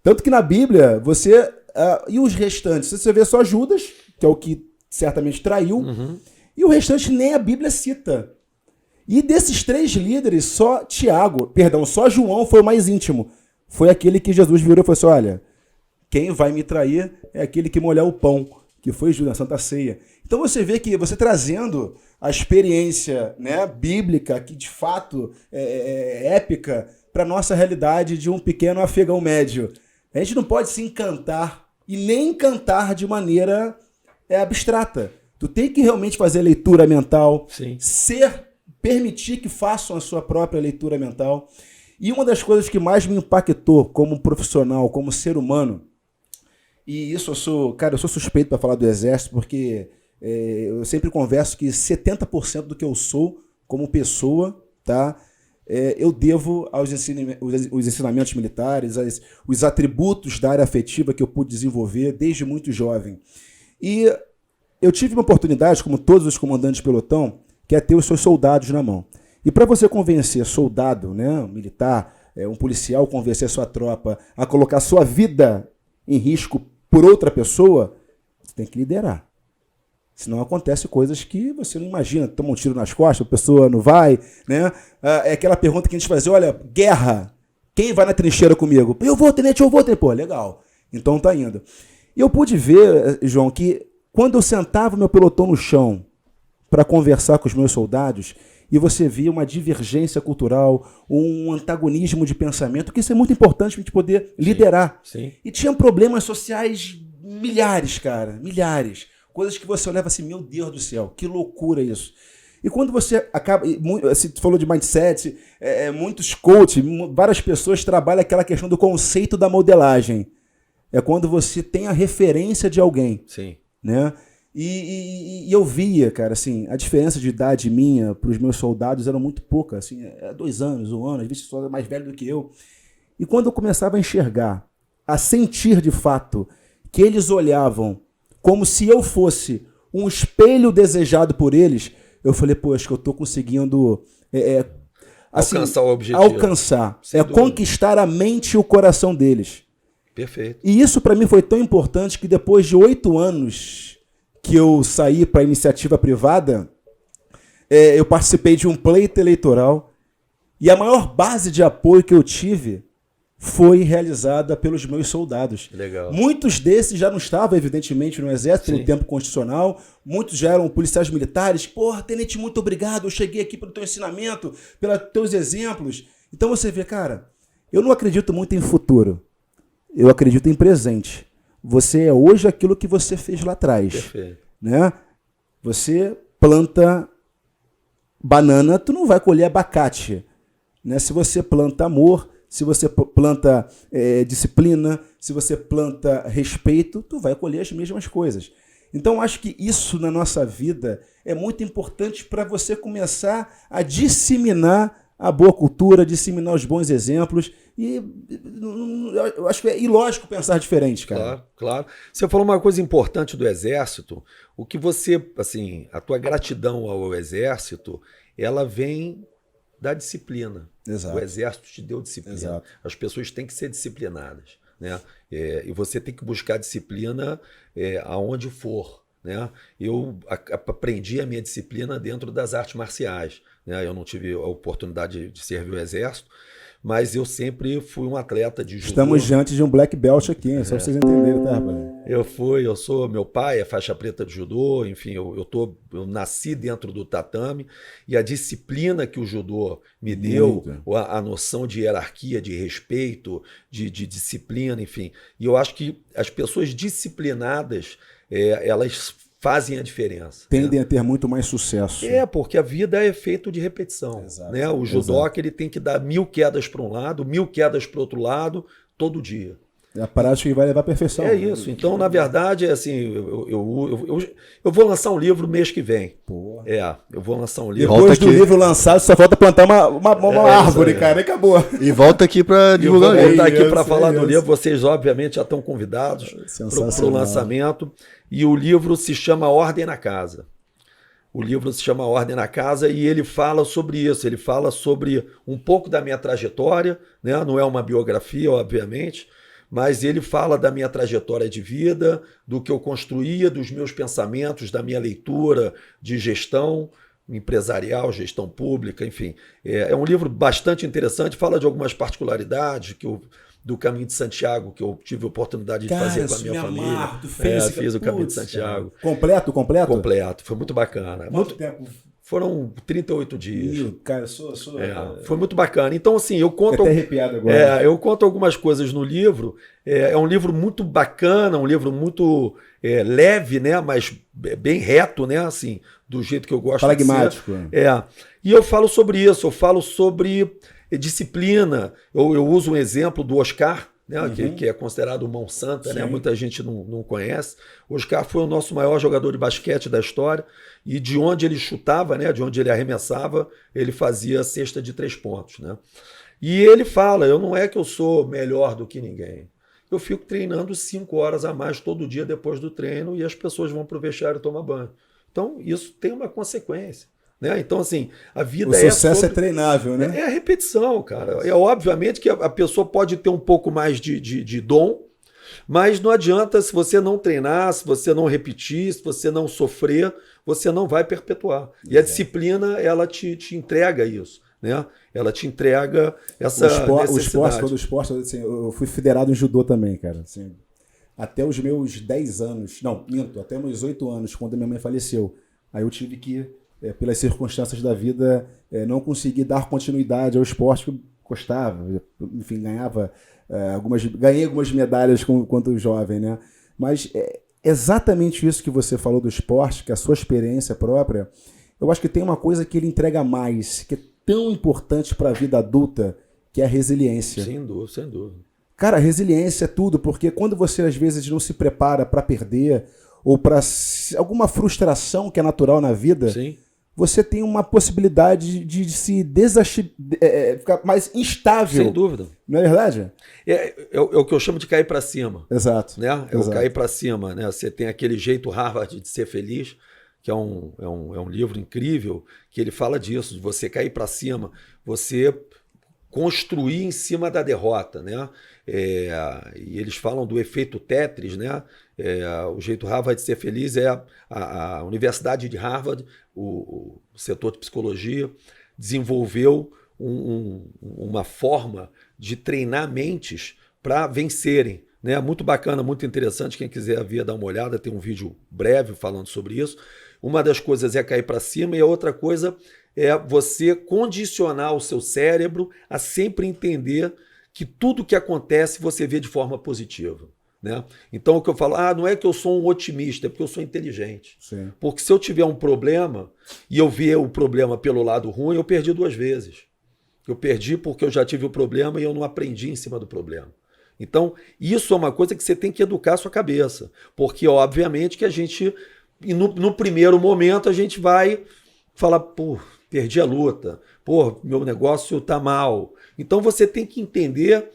Tanto que na Bíblia, e os restantes? Você vê só Judas, que é o que certamente traiu, e o restante nem a Bíblia cita. E desses 3 líderes, só João foi o mais íntimo. Foi aquele que Jesus virou e falou assim, olha, quem vai me trair é aquele que molhar o pão, que foi Judas na Santa Ceia. Então você vê que você trazendo a experiência, né, bíblica, que de fato é épica, para a nossa realidade de um pequeno afegão médio. A gente não pode se encantar e nem encantar de maneira abstrata. Tu tem que realmente fazer leitura mental, Sim. permitir que façam a sua própria leitura mental. E uma das coisas que mais me impactou como profissional, como ser humano, e isso eu sou suspeito para falar do Exército, porque eu sempre converso que 70% do que eu sou como pessoa, tá? Eu devo aos ensinamentos militares, os atributos da área afetiva que eu pude desenvolver desde muito jovem. E eu tive uma oportunidade, como todos os comandantes de pelotão, que é ter os seus soldados na mão. E para você convencer soldado, né, um militar, um policial, convencer a sua tropa a colocar sua vida em risco por outra pessoa, você tem que liderar. Senão acontece coisas que você não imagina. Toma um tiro nas costas, a pessoa não vai, né? É aquela pergunta que a gente faz, olha, guerra, quem vai na trincheira comigo? Eu vou, tenente, eu vou, tenente. Pô, legal. Então tá indo. E eu pude ver, João, que quando eu sentava meu pelotão no chão para conversar com os meus soldados, e você via uma divergência cultural, um antagonismo de pensamento, que isso é muito importante para a gente poder liderar. Sim. E tinha problemas sociais milhares, cara, milhares. Coisas que você olhava assim, meu Deus do céu, que loucura isso. E quando você acaba, você falou de mindset, muitos coaches, várias pessoas trabalham aquela questão do conceito da modelagem. É quando você tem a referência de alguém. Sim. Né? E eu via, cara, assim, a diferença de idade minha para os meus soldados era muito pouca, assim, 2 anos, 1 ano, às vezes só mais velho do que eu. E quando eu começava a enxergar, a sentir de fato que eles olhavam como se eu fosse um espelho desejado por eles, eu falei, pô, acho que eu estou conseguindo assim, alcançar o objetivo. Conquistar a mente e o coração deles. Perfeito. E isso para mim foi tão importante que depois de 8 anos que eu saí para a iniciativa privada, eu participei de um pleito eleitoral e a maior base de apoio que eu tive foi realizada pelos meus soldados. Legal. Muitos desses já não estavam, evidentemente, no Exército, pelo tempo constitucional. Muitos já eram policiais militares. Porra, tenente, muito obrigado. Eu cheguei aqui pelo teu ensinamento, pelos teus exemplos. Então você vê, cara, eu não acredito muito em futuro. Eu acredito em presente. Você é hoje aquilo que você fez lá atrás. Perfeito. Né? Você planta banana, tu não vai colher abacate. Né? Se você planta amor, se você planta disciplina, se você planta respeito, tu vai colher as mesmas coisas. Então, acho que isso na nossa vida é muito importante para você começar a disseminar a boa cultura, disseminar os bons exemplos. E eu acho que é ilógico pensar diferente, cara. Claro, claro. Você falou uma coisa importante do Exército. O que você, assim, a tua gratidão ao Exército, ela vem da disciplina. Exato. O Exército te deu disciplina. Exato. As pessoas têm que ser disciplinadas, né? E você tem que buscar disciplina aonde for, né? Eu aprendi a minha disciplina dentro das artes marciais, né? Eu não tive a oportunidade de servir o Exército, mas eu sempre fui um atleta de judô. Estamos diante de um black belt aqui, hein? Só pra vocês entenderem, tá, rapaz? Meu pai é faixa preta de judô, enfim, eu nasci dentro do tatame, e a disciplina que o judô me deu, a noção de hierarquia, de respeito, de disciplina, enfim. E eu acho que as pessoas disciplinadas, elas fazem a diferença. Tendem a ter muito mais sucesso. Porque a vida é feita de repetição. Exato, né? O judoca ele tem que dar 1000 quedas para um lado, 1000 quedas para o outro lado, todo dia. É a prática que vai levar à perfeição. É isso. Então, na verdade, assim, eu vou lançar um livro mês que vem. Porra. Eu vou lançar um livro. Depois do livro lançado, só falta plantar uma árvore, cara, e acabou. E volta aqui para divulgar o livro. Eu vou voltar aqui para falar do livro. Vocês, obviamente, já estão convidados para o lançamento. E o livro se chama Ordem na Casa. O livro se chama Ordem na Casa e ele fala sobre isso. Ele fala sobre um pouco da minha trajetória, né? Não é uma biografia, obviamente, mas ele fala da minha trajetória de vida, do que eu construía, dos meus pensamentos, da minha leitura de gestão empresarial, gestão pública, enfim. É um livro bastante interessante, fala de algumas particularidades do Caminho de Santiago, que eu tive a oportunidade de fazer com a minha família. Fiz o Caminho de Santiago. Completo? Completo, foi muito bacana. Quanto tempo? Foram 38 dias. Cara, foi muito bacana. Então, assim, eu conto. Fiquei até arrepiado agora. Eu conto algumas coisas no livro. É um livro muito bacana, um livro muito leve, né? Mas bem reto, né? Assim, do jeito que eu gosto. Pragmático. E eu falo sobre isso, eu falo sobre disciplina. Eu uso um exemplo do Oscar, né, que é considerado mão santa, né? Muita gente não conhece. O Oscar foi o nosso maior jogador de basquete da história, e de onde ele chutava, né, de onde ele arremessava, ele fazia cesta de 3 pontos. Né? E ele fala, não é que eu sou melhor do que ninguém. Eu fico treinando 5 horas a mais todo dia depois do treino e as pessoas vão para o vestiário tomar banho. Então, isso tem uma consequência. Né? Então, assim, a vida o sucesso é treinável, né? É a repetição, cara. Obviamente que a pessoa pode ter um pouco mais de dom, mas não adianta, se você não treinar, se você não repetir, se você não sofrer, você não vai perpetuar. E a disciplina, ela te entrega isso. Né? Ela te entrega essa necessidade. Todo o esporte, assim, eu fui federado em judô também, cara. Assim, até os meus 10 anos, não, minto, até meus 8 anos, quando minha mãe faleceu. Aí eu tive que, pelas circunstâncias da vida, não consegui dar continuidade ao esporte que eu gostava. Enfim, ganhei algumas medalhas quando jovem, né? Mas exatamente isso que você falou do esporte, que é a sua experiência própria, eu acho que tem uma coisa que ele entrega mais, que é tão importante para a vida adulta, que é a resiliência. Sem dúvida, sem dúvida. Cara, a resiliência é tudo, porque quando você às vezes não se prepara para perder ou para alguma frustração que é natural na vida, sim, você tem uma possibilidade de se ficar mais instável. Sem dúvida. Não é verdade? É o que eu chamo de cair para cima. Exato. Né? O cair para cima. Né? Você tem aquele jeito Harvard de ser feliz, que é um livro incrível, que ele fala disso, de você cair para cima, você construir em cima da derrota. Né? E eles falam do efeito Tetris, né? O jeito Harvard de ser feliz é a Universidade de Harvard, o setor de psicologia, desenvolveu uma forma de treinar mentes para vencerem. Né? Muito bacana, muito interessante. Quem quiser ver, dar uma olhada, tem um vídeo breve falando sobre isso. Uma das coisas é cair para cima e a outra coisa é você condicionar o seu cérebro a sempre entender que tudo que acontece você vê de forma positiva. Né? Então o que eu falo, não é que eu sou um otimista, é porque eu sou inteligente. Sim. Porque se eu tiver um problema e eu ver o problema pelo lado ruim, eu perdi 2 vezes. Eu perdi porque eu já tive o problema e eu não aprendi em cima do problema. Então isso é uma coisa que você tem que educar a sua cabeça. Porque obviamente que a gente, no primeiro momento, a gente vai falar, perdi a luta, meu negócio está mal. Então você tem que entender,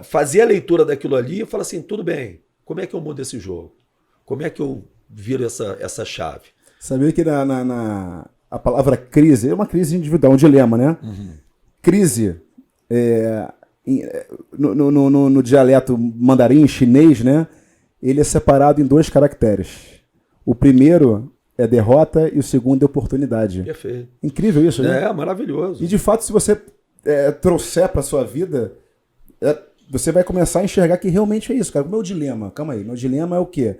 fazer a leitura daquilo ali e falar assim, tudo bem, como é que eu mudo esse jogo? Como é que eu viro essa chave? Sabia que a palavra crise é uma crise individual, um dilema, né? Uhum. Crise, no dialeto mandarim, chinês, né? Ele é separado em 2 caracteres. O primeiro é derrota e o segundo é oportunidade. Perfeito. Incrível isso, né? Maravilhoso. E de fato, se você trouxer para sua vida, você vai começar a enxergar que realmente é isso, cara. O meu dilema, calma aí, meu dilema é o quê?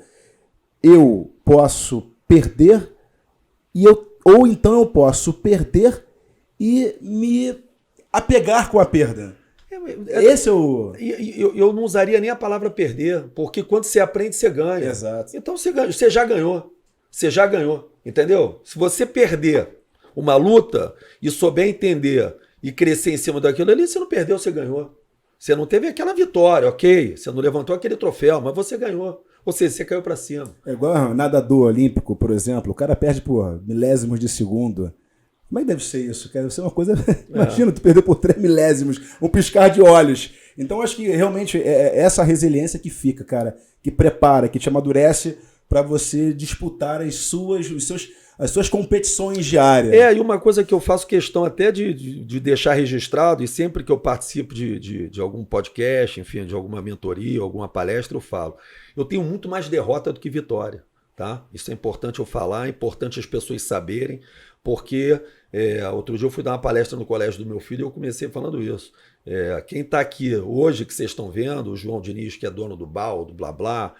Eu posso perder ou então eu posso perder e me apegar com a perda. Esse é o... Eu não usaria nem a palavra perder, porque quando você aprende, você ganha. Exato. Então você já ganhou. Você já ganhou, entendeu? Se você perder uma luta e souber entender e crescer em cima daquilo ali, você não perdeu, você ganhou. Você não teve aquela vitória, ok? Você não levantou aquele troféu, mas você ganhou. Ou seja, você caiu para cima. É igual nadador olímpico, por exemplo. O cara perde por milésimos de segundo. Como é que deve ser isso? Deve ser uma coisa... Imagina, tu perder por 3 milésimos, um piscar de olhos. Então, acho que realmente é essa resiliência que fica, cara. Que prepara, que te amadurece para você disputar as suas competições diárias. E uma coisa que eu faço questão até de deixar registrado, e sempre que eu participo de algum podcast, enfim, de alguma mentoria, alguma palestra, eu falo. Eu tenho muito mais derrota do que vitória, tá? Isso é importante eu falar, é importante as pessoas saberem, porque outro dia eu fui dar uma palestra no colégio do meu filho e eu comecei falando isso. Quem está aqui hoje, que vocês estão vendo, o João Diniz, que é dono do BAL, do Blá Blá,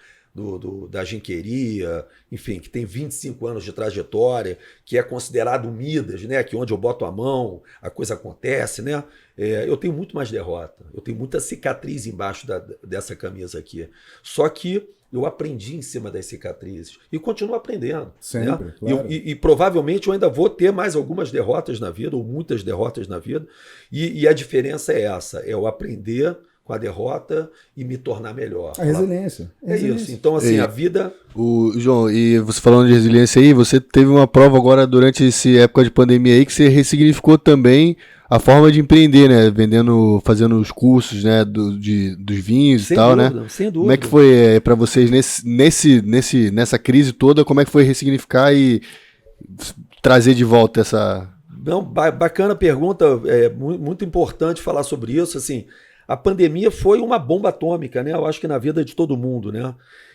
da Ginqueria, enfim, que tem 25 anos de trajetória, que é considerado Midas, né? Que onde eu boto a mão, a coisa acontece, né? Eu tenho muito mais derrota, eu tenho muita cicatriz embaixo dessa camisa aqui. Só que eu aprendi em cima das cicatrizes e continuo aprendendo. Sempre, né? claro. E provavelmente eu ainda vou ter mais algumas derrotas na vida, ou muitas derrotas na vida, e a diferença é essa, é eu aprender com a derrota e me tornar melhor. A resiliência. Isso. Então, assim, a vida... João, e você falando de resiliência aí, você teve uma prova agora durante essa época de pandemia aí que você ressignificou também a forma de empreender, né? Fazendo os cursos, né? Dos vinhos e tal, dúvida, né? Sem dúvida. Como é que foi para vocês nessa crise toda? Como é que foi ressignificar e trazer de volta essa... Não, bacana pergunta, muito importante falar sobre isso, assim... A pandemia foi uma bomba atômica, né? Eu acho que na vida de todo mundo, né?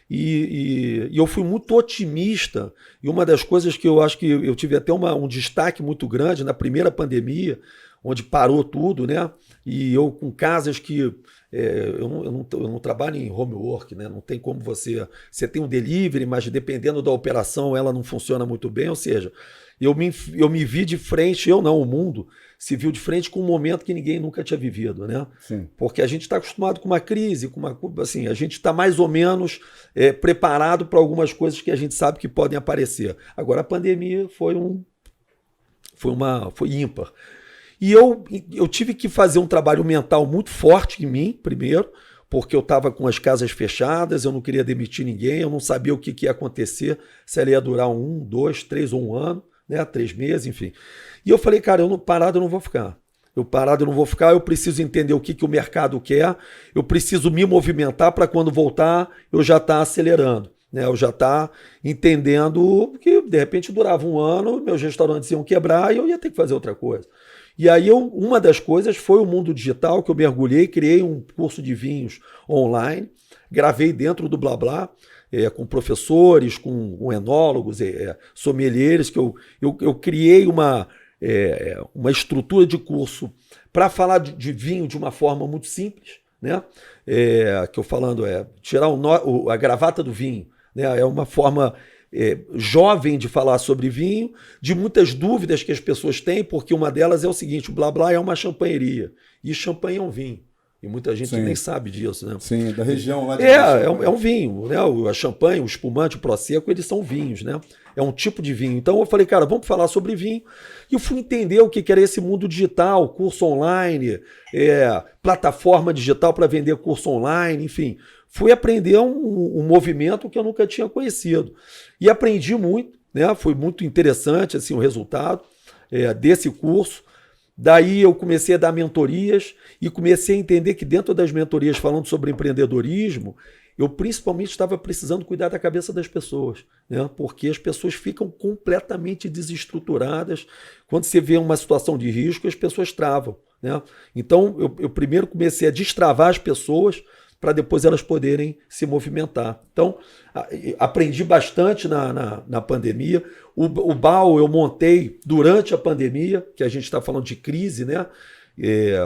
E eu fui muito otimista, e uma das coisas que eu acho que eu tive até um destaque muito grande na primeira pandemia, onde parou tudo, né? E eu com casas que... eu não trabalho em home work, né? Não tem como você tem um delivery, mas dependendo da operação ela não funciona muito bem, ou seja, eu me vi de frente, o mundo se viu de frente com um momento que ninguém nunca tinha vivido, né? Sim. Porque a gente está acostumado com uma crise, assim, a gente está mais ou menos preparado para algumas coisas que a gente sabe que podem aparecer. Agora a pandemia foi ímpar. E eu tive que fazer um trabalho mental muito forte em mim, primeiro, porque eu estava com as casas fechadas, eu não queria demitir ninguém, eu não sabia o que ia acontecer, se ela ia durar 1, 2, 3 ou 1 ano, né, 3 meses, enfim. E eu falei, cara, parado eu não vou ficar. Eu preciso entender o que o mercado quer, eu preciso me movimentar para quando voltar eu já estar acelerando. Né, eu já estar entendendo que de repente durava 1 ano, meus restaurantes iam quebrar e eu ia ter que fazer outra coisa. E aí uma das coisas foi o mundo digital, que eu mergulhei, criei um curso de vinhos online, gravei dentro do Blá Blá, com professores, com enólogos, sommeliers, que eu criei uma estrutura de curso para falar de vinho de uma forma muito simples, né? Que eu falando tirar a gravata do vinho, né? É uma forma jovem de falar sobre vinho, de muitas dúvidas que as pessoas têm, porque uma delas é o seguinte: o Blá Blá é uma champanheria e champanhe é um vinho. E muita gente nem sabe disso, né? Sim, da região lá de é um vinho, né? A champanhe, o espumante, o prosecco, eles são vinhos, né? É um tipo de vinho. Então eu falei, cara, vamos falar sobre vinho. E eu fui entender o que era esse mundo digital, curso online, plataforma digital para vender curso online, enfim. Fui aprender um movimento que eu nunca tinha conhecido. E aprendi muito, né? Foi muito interessante assim, o resultado desse curso. Daí eu comecei a dar mentorias e comecei a entender que dentro das mentorias falando sobre empreendedorismo, eu principalmente estava precisando cuidar da cabeça das pessoas, né? Porque as pessoas ficam completamente desestruturadas. Quando você vê uma situação de risco, as pessoas travam, né? Então eu primeiro comecei a destravar as pessoas para depois elas poderem se movimentar. Então, aprendi bastante na pandemia. O BAL eu montei durante a pandemia, que a gente está falando de crise, né?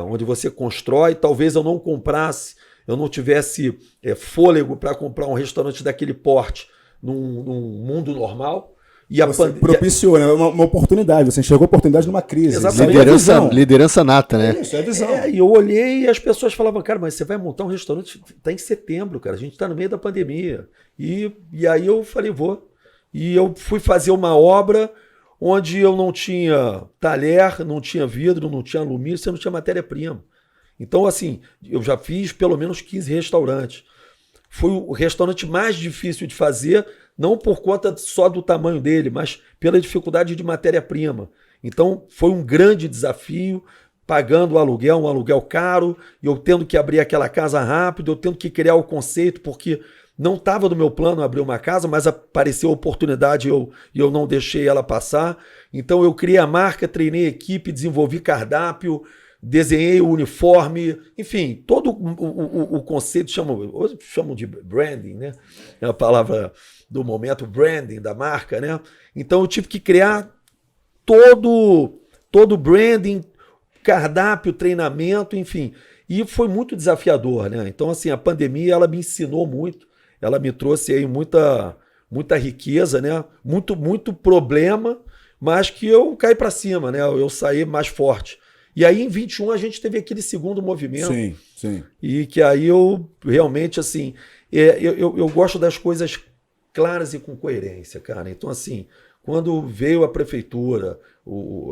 onde você constrói. Talvez eu não comprasse, eu não tivesse fôlego para comprar um restaurante daquele porte num mundo normal. E você propiciou, né? Uma oportunidade, você enxergou a oportunidade numa crise. Exatamente. Liderança nata, né? Isso é visão. E eu olhei e as pessoas falavam, cara, mas você vai montar um restaurante, tá em setembro, cara, a gente tá no meio da pandemia. E aí eu falei, vou. E eu fui fazer uma obra onde eu não tinha talher, não tinha vidro, não tinha alumínio, você não tinha matéria-prima. Então, assim, eu já fiz pelo menos 15 restaurantes. Foi o restaurante mais difícil de fazer, não por conta só do tamanho dele, mas pela dificuldade de matéria-prima. Então, foi um grande desafio, pagando o aluguel, um aluguel caro, e eu tendo que abrir aquela casa rápido, eu tendo que criar o conceito, porque não estava no meu plano abrir uma casa, mas apareceu a oportunidade e eu não deixei ela passar. Então, eu criei a marca, treinei a equipe, desenvolvi cardápio, desenhei o uniforme, enfim, todo o conceito, chamam de branding, né? É a palavra do momento, branding da marca, né? Então eu tive que criar todo o branding, cardápio, treinamento, enfim. E foi muito desafiador, né? Então, assim, a pandemia, ela me ensinou muito, ela me trouxe aí muita riqueza, né? Muito problema, mas que eu caí para cima, né? Eu saí mais forte. E aí, em 21, a gente teve aquele segundo movimento. Sim, sim. E que aí eu realmente, assim, eu gosto das coisas claras e com coerência, cara. Então, assim, quando veio a prefeitura,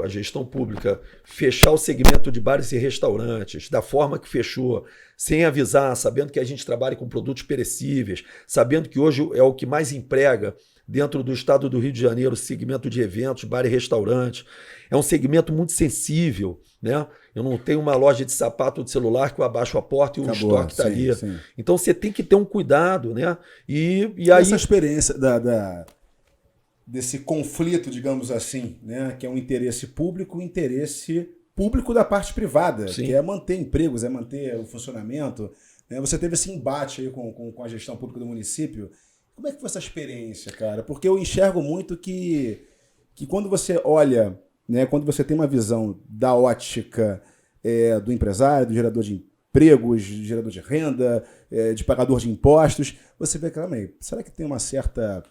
a gestão pública, fechar o segmento de bares e restaurantes, da forma que fechou, sem avisar, sabendo que a gente trabalha com produtos perecíveis, sabendo que hoje é o que mais emprega dentro do estado do Rio de Janeiro, o segmento de eventos, bar e restaurante. É um segmento muito sensível, né? Eu não tenho uma loja de sapato ou de celular que eu abaixo a porta e o estoque está ali. Sim. Então você tem que ter um cuidado, né? E aí... Essa experiência desse conflito, digamos assim, né? Que é um interesse público e interesse público da parte privada, Sim. que é manter empregos, é manter o funcionamento. Né? Você teve esse embate aí com a gestão pública do município. Como é que foi essa experiência, cara? Porque eu enxergo muito que quando você olha, né, quando você tem uma visão da ótica do empresário, do gerador de empregos, de gerador de renda, de pagador de impostos, você vê, calma aí, será que tem uma certa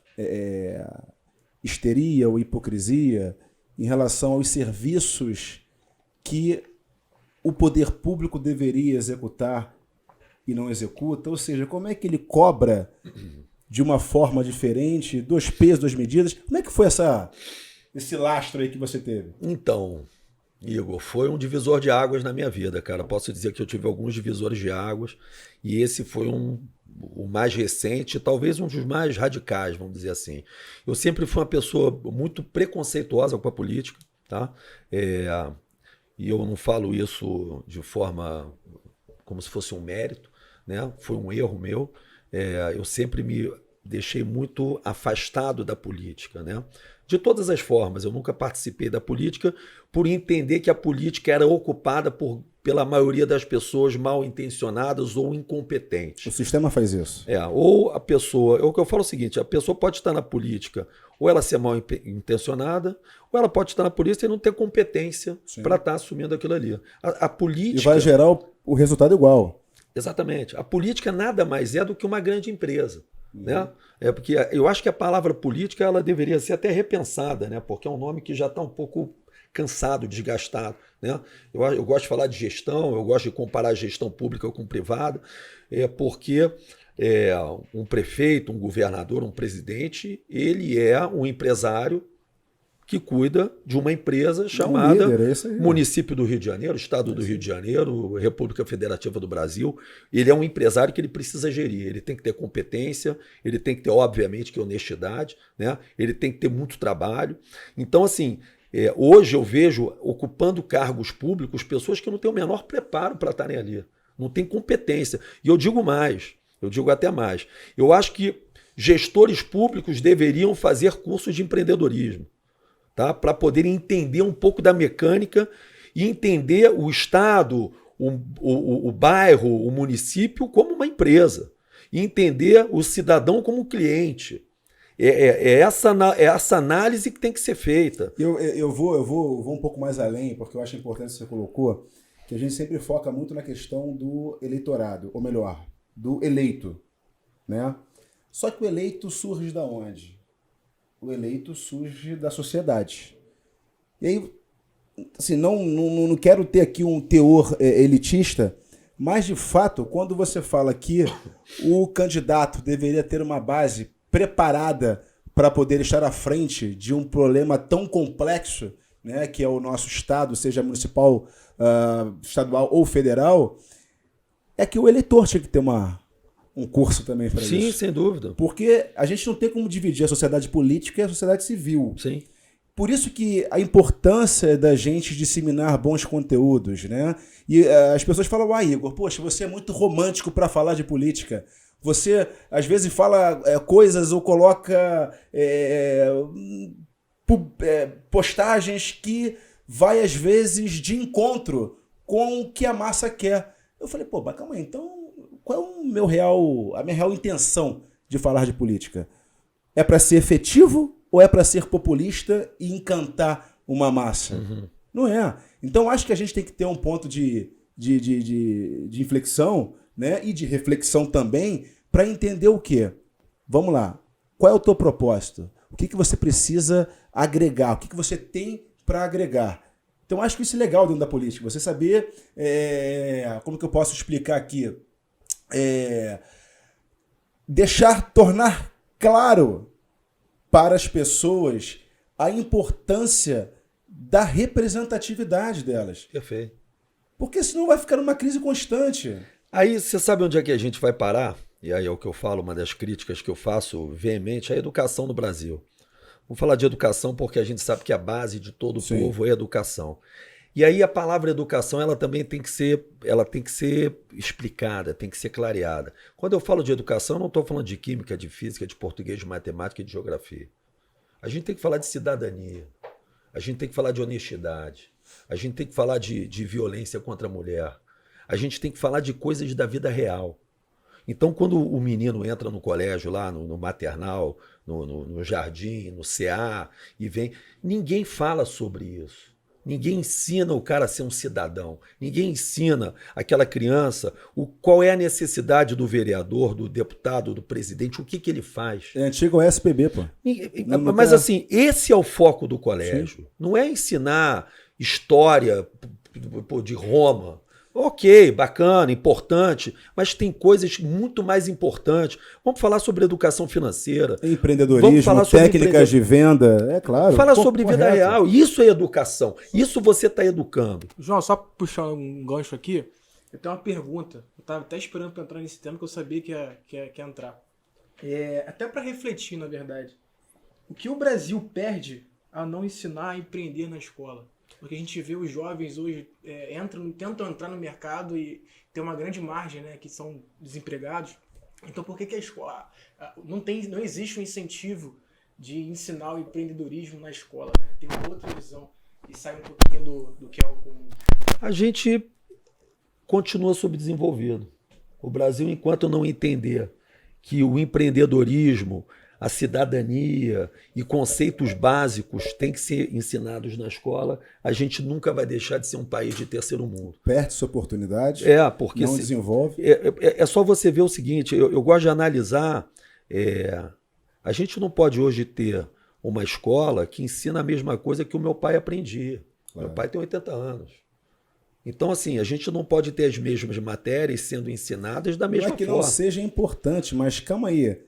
histeria ou hipocrisia em relação aos serviços que o poder público deveria executar e não executa? Ou seja, como é que ele cobra de uma forma diferente, 2 pesos, 2 medidas? Como é que foi esse lastro aí que você teve? Então, Igor, foi um divisor de águas na minha vida, cara. Posso dizer que eu tive alguns divisores de águas e esse foi o mais recente, talvez um dos mais radicais, vamos dizer assim. Eu sempre fui uma pessoa muito preconceituosa com a política, tá? E eu não falo isso de forma como se fosse um mérito, né? Foi um erro meu. Eu sempre me deixei muito afastado da política, né? De todas as formas, eu nunca participei da política por entender que a política era ocupada pela maioria das pessoas mal intencionadas ou incompetentes. O sistema faz isso. Ou a pessoa, o que eu falo é o seguinte, a pessoa pode estar na política ou ela ser mal intencionada, ou ela pode estar na política e não ter competência para estar assumindo aquilo ali. A política... E vai gerar o resultado igual. Exatamente. A política nada mais é do que uma grande empresa. Né? Porque eu acho que a palavra política ela deveria ser até repensada, né? Porque é um nome que já está um pouco cansado, desgastado. Né? Eu gosto de falar de gestão, eu gosto de comparar a gestão pública com privada, porque um prefeito, um governador, um presidente, ele é um empresário que cuida de uma empresa chamada Município do Rio de Janeiro, Estado do Rio de Janeiro, República Federativa do Brasil. Ele é um empresário que ele precisa gerir, ele tem que ter competência, ele tem que ter, obviamente, que honestidade, né? Ele tem que ter muito trabalho. Então, assim, hoje eu vejo ocupando cargos públicos pessoas que não têm o menor preparo para estarem ali, não têm competência. E eu digo mais, eu digo até mais. Eu acho que gestores públicos deveriam fazer cursos de empreendedorismo, tá? Para poderem entender um pouco da mecânica e entender o Estado, o bairro, o município como uma empresa. E entender o cidadão como cliente. Essa análise que tem que ser feita. Eu vou um pouco mais além, porque eu acho importante que você colocou, que a gente sempre foca muito na questão do eleitorado, ou melhor, do eleito, né? Só que o eleito surge da onde? O eleito surge da sociedade. E aí, assim, não quero ter aqui um teor elitista, mas, de fato, quando você fala que o candidato deveria ter uma base preparada para poder estar à frente de um problema tão complexo, né, que é o nosso Estado, seja municipal, estadual ou federal, é que o eleitor tinha que ter um curso também para isso. Sim, sem dúvida. Porque a gente não tem como dividir a sociedade política e a sociedade civil. Sim. Por isso que a importância da gente disseminar bons conteúdos, né? E as pessoas falam, Igor, poxa, você é muito romântico para falar de política. Você, às vezes, fala coisas ou coloca postagens que vai, às vezes, de encontro com o que a massa quer. Eu falei, mas calma aí, então qual é a minha real intenção de falar de política? É para ser efetivo ou é para ser populista e encantar uma massa? Uhum. Não é. Então, acho que a gente tem que ter um ponto de inflexão, né? E de reflexão também, para entender o quê? Vamos lá. Qual é o teu propósito? O que você precisa agregar? O que você tem para agregar? Então, acho que isso é legal dentro da política. Você saber, como que eu posso explicar aqui? Tornar claro para as pessoas a importância da representatividade delas. Perfeito. Porque senão vai ficar numa crise constante. Aí você sabe onde é que a gente vai parar? E aí é o que eu falo, uma das críticas que eu faço veemente, é a educação no Brasil. Vamos falar de educação porque a gente sabe que a base de todo o povo é educação. E aí a palavra educação, ela também tem que ser explicada, tem que ser clareada. Quando eu falo de educação, eu não estou falando de química, de física, de português, de matemática e de geografia. A gente tem que falar de cidadania, a gente tem que falar de honestidade, a gente tem que falar de violência contra a mulher, a gente tem que falar de coisas da vida real. Então, quando o menino entra no colégio, lá no maternal, no jardim, no CA, e vem, ninguém fala sobre isso. Ninguém ensina o cara a ser um cidadão. Ninguém ensina aquela criança qual é a necessidade do vereador, do deputado, do presidente, o que ele faz. É antigo SPB, pô. Mas assim, esse é o foco do colégio. Sim. Não é ensinar história de Roma. Ok, bacana, importante, mas tem coisas muito mais importantes. Vamos falar sobre educação financeira. Empreendedorismo, técnicas de venda, é claro. Falar sobre vida real. Isso é educação. Isso você está educando. João, só puxar um gancho aqui, eu tenho uma pergunta. Eu estava até esperando para entrar nesse tema, que eu sabia que ia entrar. Até para refletir, na verdade. O que o Brasil perde a não ensinar a empreender na escola? Porque a gente vê os jovens hoje tentam entrar no mercado e tem uma grande margem, né, que são desempregados. Então por que a escola não existe um incentivo de ensinar o empreendedorismo na escola, né? Tem uma outra visão e sai um pouquinho do que é o comum. A gente continua subdesenvolvido. O Brasil, enquanto não entender que o empreendedorismo, a cidadania e conceitos básicos têm que ser ensinados na escola, a gente nunca vai deixar de ser um país de terceiro mundo. Perde-se oportunidade, porque não desenvolve. É só você ver o seguinte, eu gosto de analisar, a gente não pode hoje ter uma escola que ensina a mesma coisa que o meu pai aprendia. Claro. Meu pai tem 80 anos. Então, assim, a gente não pode ter as mesmas matérias sendo ensinadas da mesma forma. Não é que não seja importante, mas calma aí.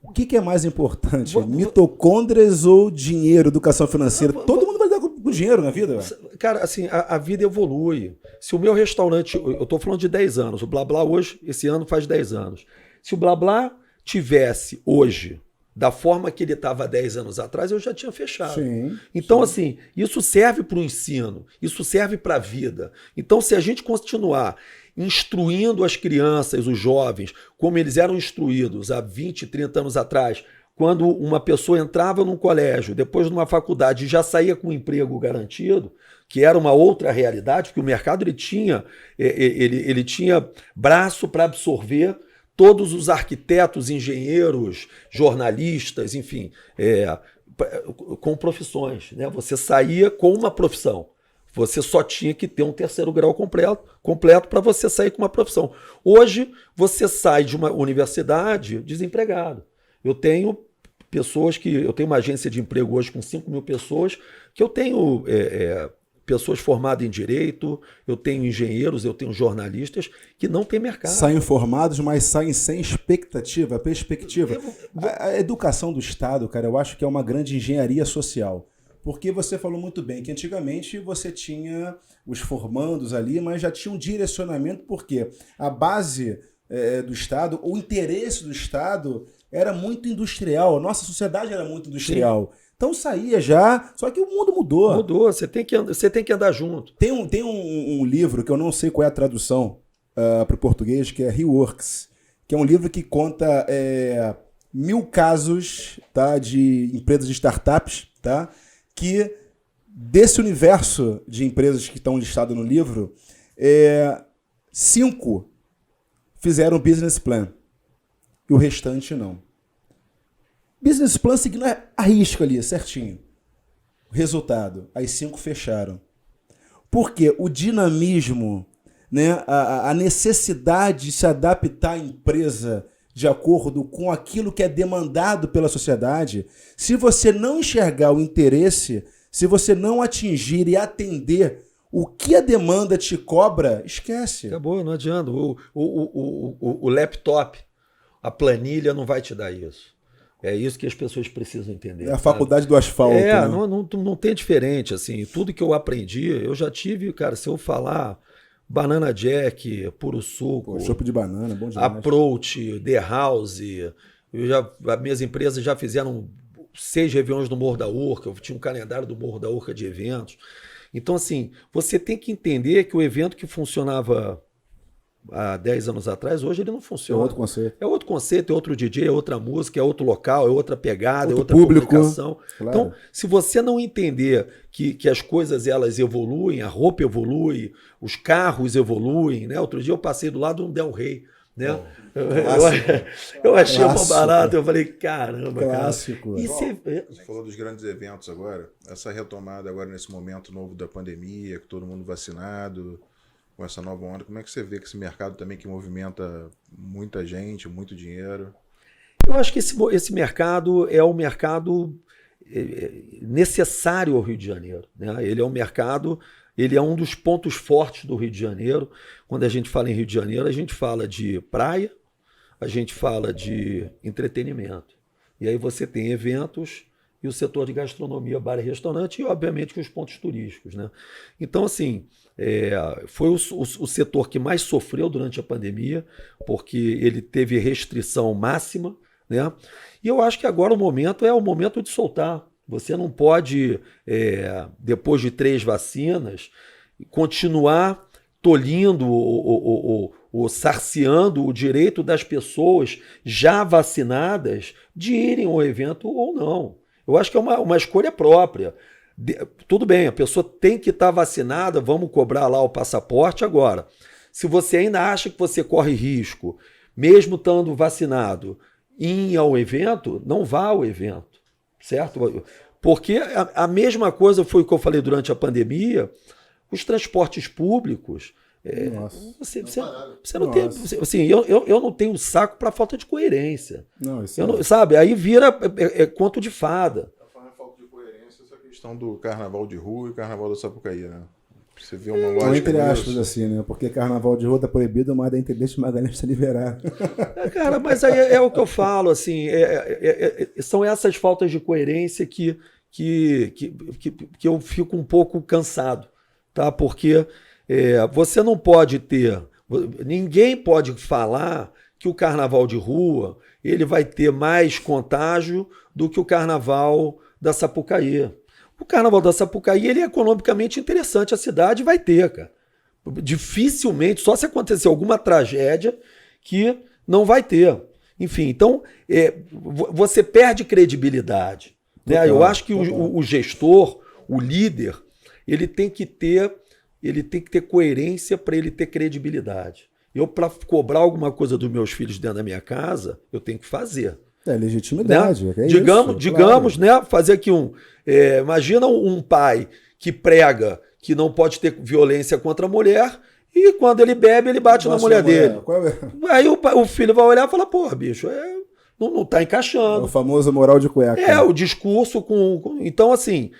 O que é mais importante? Mitocôndrias ou dinheiro, educação financeira? Todo mundo vai dar com dinheiro na vida. Cara, assim, a vida evolui. Se o meu restaurante, eu estou falando de 10 anos, o Blá Blá hoje, esse ano faz 10 anos. Se o Blá Blá tivesse hoje, da forma que ele estava 10 anos atrás, eu já tinha fechado. Sim, então, assim, isso serve para o ensino, isso serve para a vida. Então, se a gente continuar instruindo as crianças, os jovens, como eles eram instruídos há 20, 30 anos atrás, quando uma pessoa entrava num colégio, depois numa faculdade, já saía com um emprego garantido, que era uma outra realidade, porque o mercado ele tinha braço para absorver todos os arquitetos, engenheiros, jornalistas, enfim, com profissões, né? Você saía com uma profissão. Você só tinha que ter um terceiro grau completo para você sair com uma profissão. Hoje, você sai de uma universidade desempregado. Eu tenho uma agência de emprego hoje com 5 mil pessoas, que eu tenho pessoas formadas em direito, eu tenho engenheiros, eu tenho jornalistas que não têm mercado. Saem formados, mas saem sem perspectiva. A educação do Estado, cara, eu acho que é uma grande engenharia social. Porque você falou muito bem que antigamente você tinha os formandos ali, mas já tinha um direcionamento, porque a base do Estado, o interesse do Estado era muito industrial, a nossa sociedade era muito industrial. Sim. Então saía já, só que o mundo mudou. Mudou, você tem que andar junto. Tem um livro que eu não sei qual é a tradução para o português, que é Reworks, que é um livro que conta 1000 casos, tá, de empresas de startups, tá, que desse universo de empresas que estão listadas no livro, 5 fizeram business plan e o restante não. Business plan seguindo a risca ali, certinho. Resultado, as 5 fecharam. Porque o dinamismo, né, a necessidade de se adaptar à empresa de acordo com aquilo que é demandado pela sociedade, se você não enxergar o interesse, se você não atingir e atender o que a demanda te cobra, esquece. Acabou, não adianta. O laptop, a planilha não vai te dar isso. É isso que as pessoas precisam entender. É a faculdade do asfalto. Né? Não tem diferente. Assim, tudo que eu aprendi, eu já tive, cara, se eu falar Banana Jack, Puro Suco, chopp de banana, bom demais. Approach, The House. As minhas empresas já fizeram 6 réveillons no Morro da Urca, eu tinha um calendário do Morro da Urca de eventos. Então, assim, você tem que entender que o evento que funcionava há 10 anos atrás, hoje ele não funciona. É outro conceito. É outro conceito, é outro DJ, é outra música, é outro local, é outra pegada, outro é outra público, comunicação. Claro. Então, se você não entender que as coisas elas evoluem, a roupa evolui, os carros evoluem, né? Outro dia eu passei do lado de um Del Rey, né? Eu achei uma barata, eu falei, caramba, clássico. Cara. Você falou dos grandes eventos agora, essa retomada agora nesse momento novo da pandemia, que todo mundo vacinado, com essa nova onda, como é que você vê que esse mercado também que movimenta muita gente, muito dinheiro? Eu acho que esse mercado é um mercado necessário ao Rio de Janeiro, né? Ele é um mercado, ele é um dos pontos fortes do Rio de Janeiro. Quando a gente fala em Rio de Janeiro, a gente fala de praia, a gente fala de entretenimento. E aí você tem eventos e o setor de gastronomia, bar e restaurante, e obviamente os pontos turísticos, né? Então, assim, foi o setor que mais sofreu durante a pandemia, porque ele teve restrição máxima, né? E eu acho que agora o momento é o momento de soltar. Você não pode, depois de 3 vacinas, continuar tolhindo ou cerceando o direito das pessoas já vacinadas de irem ao evento ou não. Eu acho que é uma escolha própria. Tudo bem, a pessoa tem que estar vacinada, vamos cobrar lá o passaporte agora. Se você ainda acha que você corre risco, mesmo estando vacinado, ir ao evento, não vá ao evento, certo? Porque a mesma coisa foi o que eu falei durante a pandemia, os transportes públicos. Você não tem. Assim, eu não tenho saco para falta de coerência. Sabe? Aí vira conto de fada. Falta de coerência, essa questão do carnaval de rua e carnaval da Sapucaí, né? Você vê uma lógica. Entre aspas, assim, né? Porque carnaval de rua tá proibido, mas da Intendente Magalhães está liberado. Cara, mas aí é o que eu falo, assim, são essas faltas de coerência que eu fico um pouco cansado, tá? Porque você não pode ter, ninguém pode falar que o carnaval de rua ele vai ter mais contágio do que o carnaval da Sapucaí. O carnaval da Sapucaí ele é economicamente interessante, a cidade vai ter, cara. Dificilmente, só se acontecer alguma tragédia que não vai ter. Enfim, então você perde credibilidade. Né? Eu acho que o gestor, o líder, ele tem que ter coerência para ele ter credibilidade. Eu, para cobrar alguma coisa dos meus filhos dentro da minha casa, eu tenho que fazer. Legitimidade. Né? Digamos, claro. Né? Fazer aqui imagina um pai que prega que não pode ter violência contra a mulher, e quando ele bebe, ele bate na mulher dele. Aí o filho vai olhar e fala, pô, bicho, não tá encaixando. É o famoso moral de cueca. O discurso Então, assim,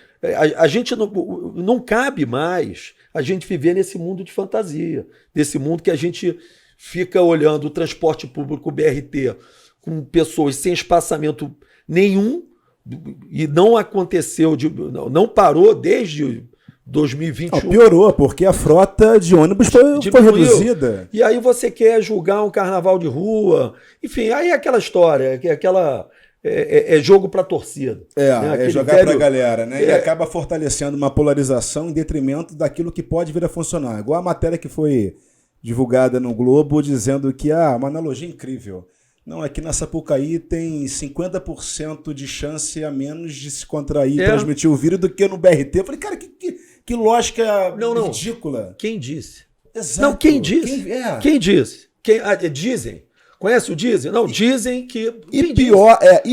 a gente não cabe mais a gente viver nesse mundo de fantasia, desse mundo que a gente fica olhando o transporte público, o BRT, com pessoas sem espaçamento nenhum, e não aconteceu, não parou desde 2021. Piorou, porque a frota de ônibus foi reduzida. E aí você quer julgar um carnaval de rua, enfim, aí é aquela história, é jogo para torcida. É jogar para a galera, né? E acaba fortalecendo uma polarização em detrimento daquilo que pode vir a funcionar. Igual a matéria que foi divulgada no Globo, dizendo que, uma analogia incrível. Não, aqui na Sapucaí tem 50% de chance a menos de se contrair e transmitir o vírus do que no BRT. Eu falei, cara, que lógica ridícula. Quem disse? Exato. Não, quem disse? Quem disse? Dizem. Conhece o dizem? Não, dizem que...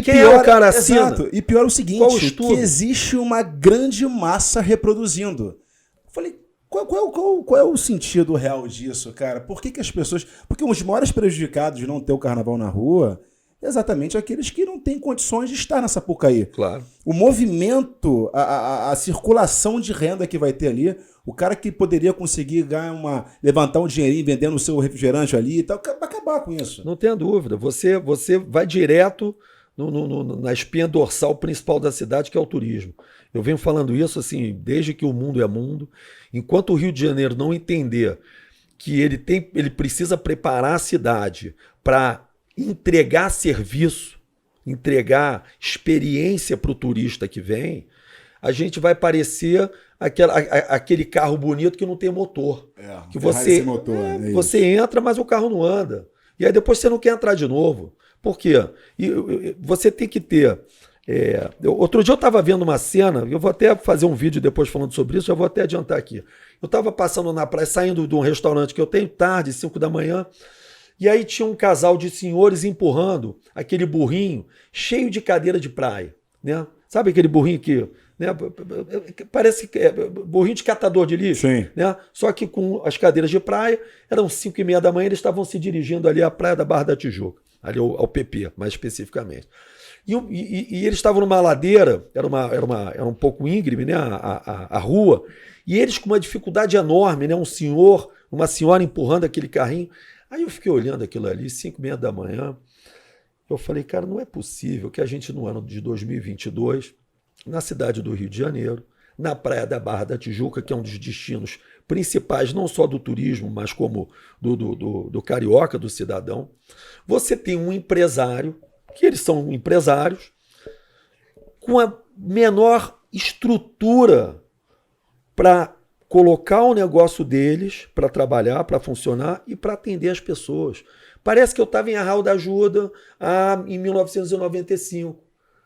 Quem é o cara assina? Exato. E pior é o seguinte, que existe uma grande massa reproduzindo. Eu falei, qual é o sentido real disso, cara? Por que as pessoas... Porque os maiores prejudicados de não ter o carnaval na rua é exatamente aqueles que não têm condições de estar na Sapucaí. Claro. O movimento, a circulação de renda que vai ter ali, o cara que poderia conseguir levantar um dinheirinho vendendo o seu refrigerante ali e tal, vai acabar com isso. Não tenha dúvida. Você vai direto na espinha dorsal principal da cidade, que é o turismo. Eu venho falando isso assim desde que o mundo é mundo. Enquanto o Rio de Janeiro não entender que ele precisa preparar a cidade para entregar serviço, entregar experiência para o turista que vem, a gente vai parecer aquele carro bonito que não tem motor. Que você entra, mas o carro não anda. E aí depois você não quer entrar de novo. Por quê? Você tem que ter... outro dia eu estava vendo uma cena, eu vou até fazer um vídeo depois falando sobre isso, já vou até adiantar aqui. Eu estava passando na praia, saindo de um restaurante que eu tenho tarde, 5 da manhã, e aí tinha um casal de senhores empurrando aquele burrinho cheio de cadeira de praia, né? Sabe aquele burrinho que... Né? Parece que é burrinho de catador de lixo. Sim. Né? Só que com as cadeiras de praia, eram 5h30 da manhã, eles estavam se dirigindo ali à praia da Barra da Tijuca, ali ao PP, mais especificamente. E eles estavam numa ladeira, era um pouco íngreme, né? a rua, e eles com uma dificuldade enorme, né? Uma senhora empurrando aquele carrinho. Aí eu fiquei olhando aquilo ali, 5h30 da manhã, eu falei, cara, não é possível que a gente no ano de 2022, na cidade do Rio de Janeiro, na praia da Barra da Tijuca, que é um dos destinos principais, não só do turismo, mas como do carioca, do cidadão, você tem um empresário, que eles são empresários, com a menor estrutura para colocar o negócio deles para trabalhar, para funcionar e para atender as pessoas. Parece que eu estava em Arraial da Ajuda em 1995.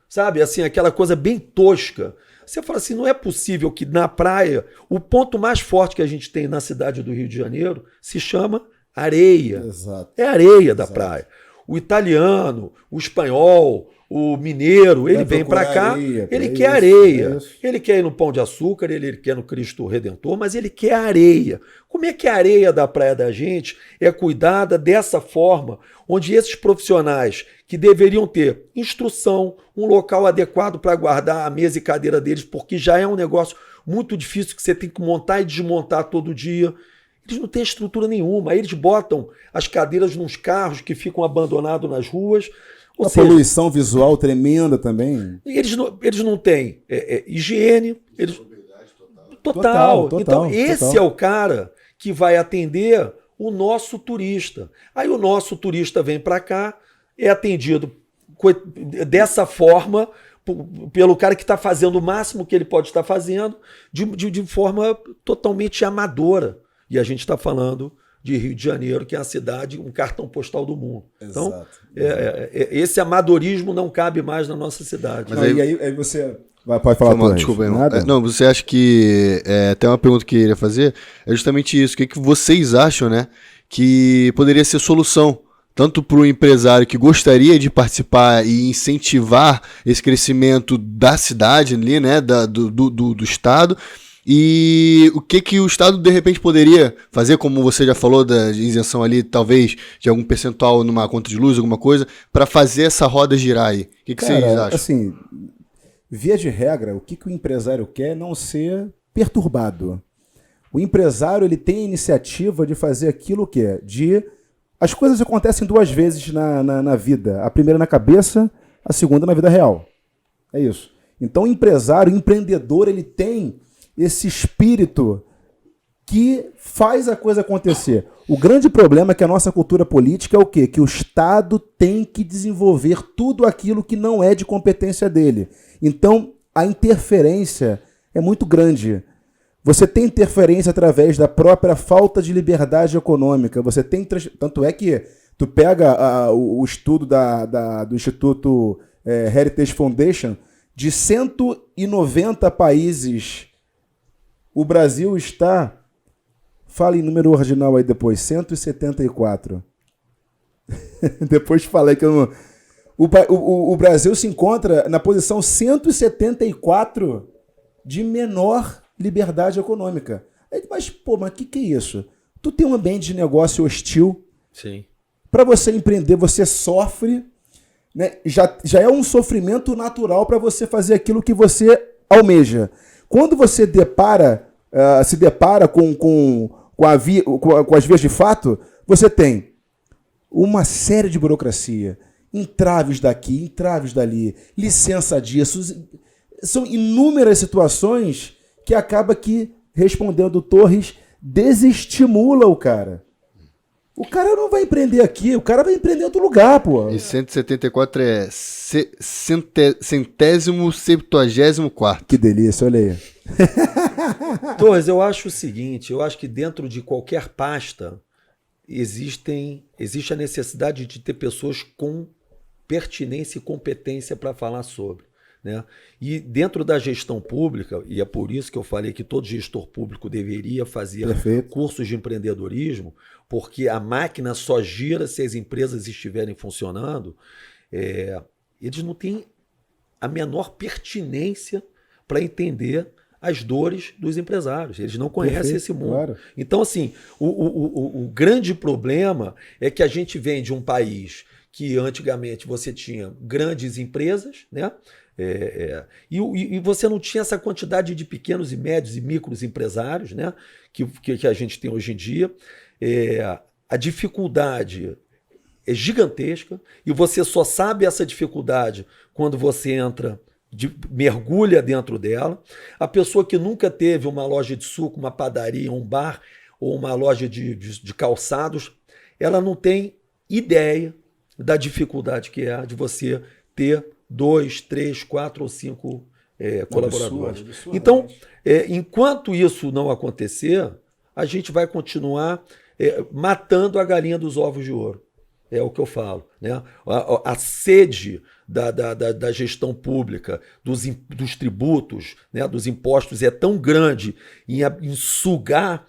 Sabe, assim, aquela coisa bem tosca. Você fala assim, não é possível que na praia, o ponto mais forte que a gente tem na cidade do Rio de Janeiro se chama areia. Exato. É areia da praia. O italiano, o espanhol, o mineiro, ele vem para cá, ele quer areia. Ele quer ir no Pão de Açúcar, ele quer no Cristo Redentor, mas ele quer areia. Como é que a areia da praia da gente é cuidada dessa forma, onde esses profissionais que deveriam ter instrução, um local adequado para guardar a mesa e cadeira deles, porque já é um negócio muito difícil que você tem que montar e desmontar todo dia. Eles não têm estrutura nenhuma. Aí eles botam as cadeiras nos carros que ficam abandonados nas ruas. Uma poluição visual tremenda também. Eles não têm higiene. Total. Então, esse é o cara que vai atender o nosso turista. Aí o nosso turista vem para cá, é atendido dessa forma pelo cara que está fazendo o máximo que ele pode estar fazendo de forma totalmente amadora. E a gente está falando de Rio de Janeiro, que é a cidade, um cartão postal do mundo. Então, esse amadorismo não cabe mais na nossa cidade. Mas aí você... Pode falar, desculpa, não, você acha que... até uma pergunta que eu iria fazer é justamente isso. O que vocês acham, né, que poderia ser solução, tanto para o empresário que gostaria de participar e incentivar esse crescimento da cidade ali, né, do estado, E o que o Estado, de repente, poderia fazer, como você já falou, da isenção ali, talvez, de algum percentual numa conta de luz, alguma coisa, para fazer essa roda girar aí? O que vocês acham? Assim, via de regra, o que o empresário quer é não ser perturbado. O empresário, ele tem a iniciativa de fazer aquilo que é, as coisas acontecem 2 vezes na vida. A primeira na cabeça, a segunda na vida real. É isso. Então, o empresário, o empreendedor, ele tem esse espírito que faz a coisa acontecer. O grande problema é que a nossa cultura política é o quê? Que o Estado tem que desenvolver tudo aquilo que não é de competência dele. Então, a interferência é muito grande. Você tem interferência através da própria falta de liberdade econômica. Você tem tanto é que tu pega o estudo do Instituto Heritage Foundation, de 190 países, o Brasil está, fala em número ordinal aí depois, 174. Depois falei que eu não... O Brasil se encontra na posição 174 de menor liberdade econômica. Mas o que é isso? Tu tem um ambiente de negócio hostil. Sim. Para você empreender, você sofre, né? Já é um sofrimento natural para você fazer aquilo que você almeja. Quando você se depara com as vias de fato, você tem uma série de burocracia, entraves daqui, entraves dali, licença disso. São inúmeras situações que acaba que, respondendo Torres, desestimula o cara. O cara não vai empreender aqui, o cara vai empreender em outro lugar, pô. E 174 é 174º. Que delícia, olha aí. Torres, eu acho o seguinte, eu acho que dentro de qualquer pasta existe a necessidade de ter pessoas com pertinência e competência para falar sobre. Né? E dentro da gestão pública, e é por isso que eu falei que todo gestor público deveria fazer cursos de empreendedorismo, porque a máquina só gira se as empresas estiverem funcionando, eles não têm a menor pertinência para entender as dores dos empresários. Eles não conhecem esse mundo. Claro. Então, assim, o grande problema é que a gente vem de um país que antigamente você tinha grandes empresas, né? E você não tinha essa quantidade de pequenos e médios e micros empresários, né, que a gente tem hoje em dia. A dificuldade é gigantesca e você só sabe essa dificuldade quando você mergulha dentro dela. A pessoa que nunca teve uma loja de suco, uma padaria, um bar ou uma loja de calçados, ela não tem ideia da dificuldade que é de você ter 2, 3, 4 ou 5 colaboradores. Absurdo. Então, enquanto isso não acontecer, a gente vai continuar matando a galinha dos ovos de ouro. É o que eu falo. Né? A sede da gestão pública, dos tributos, né, dos impostos é tão grande em sugar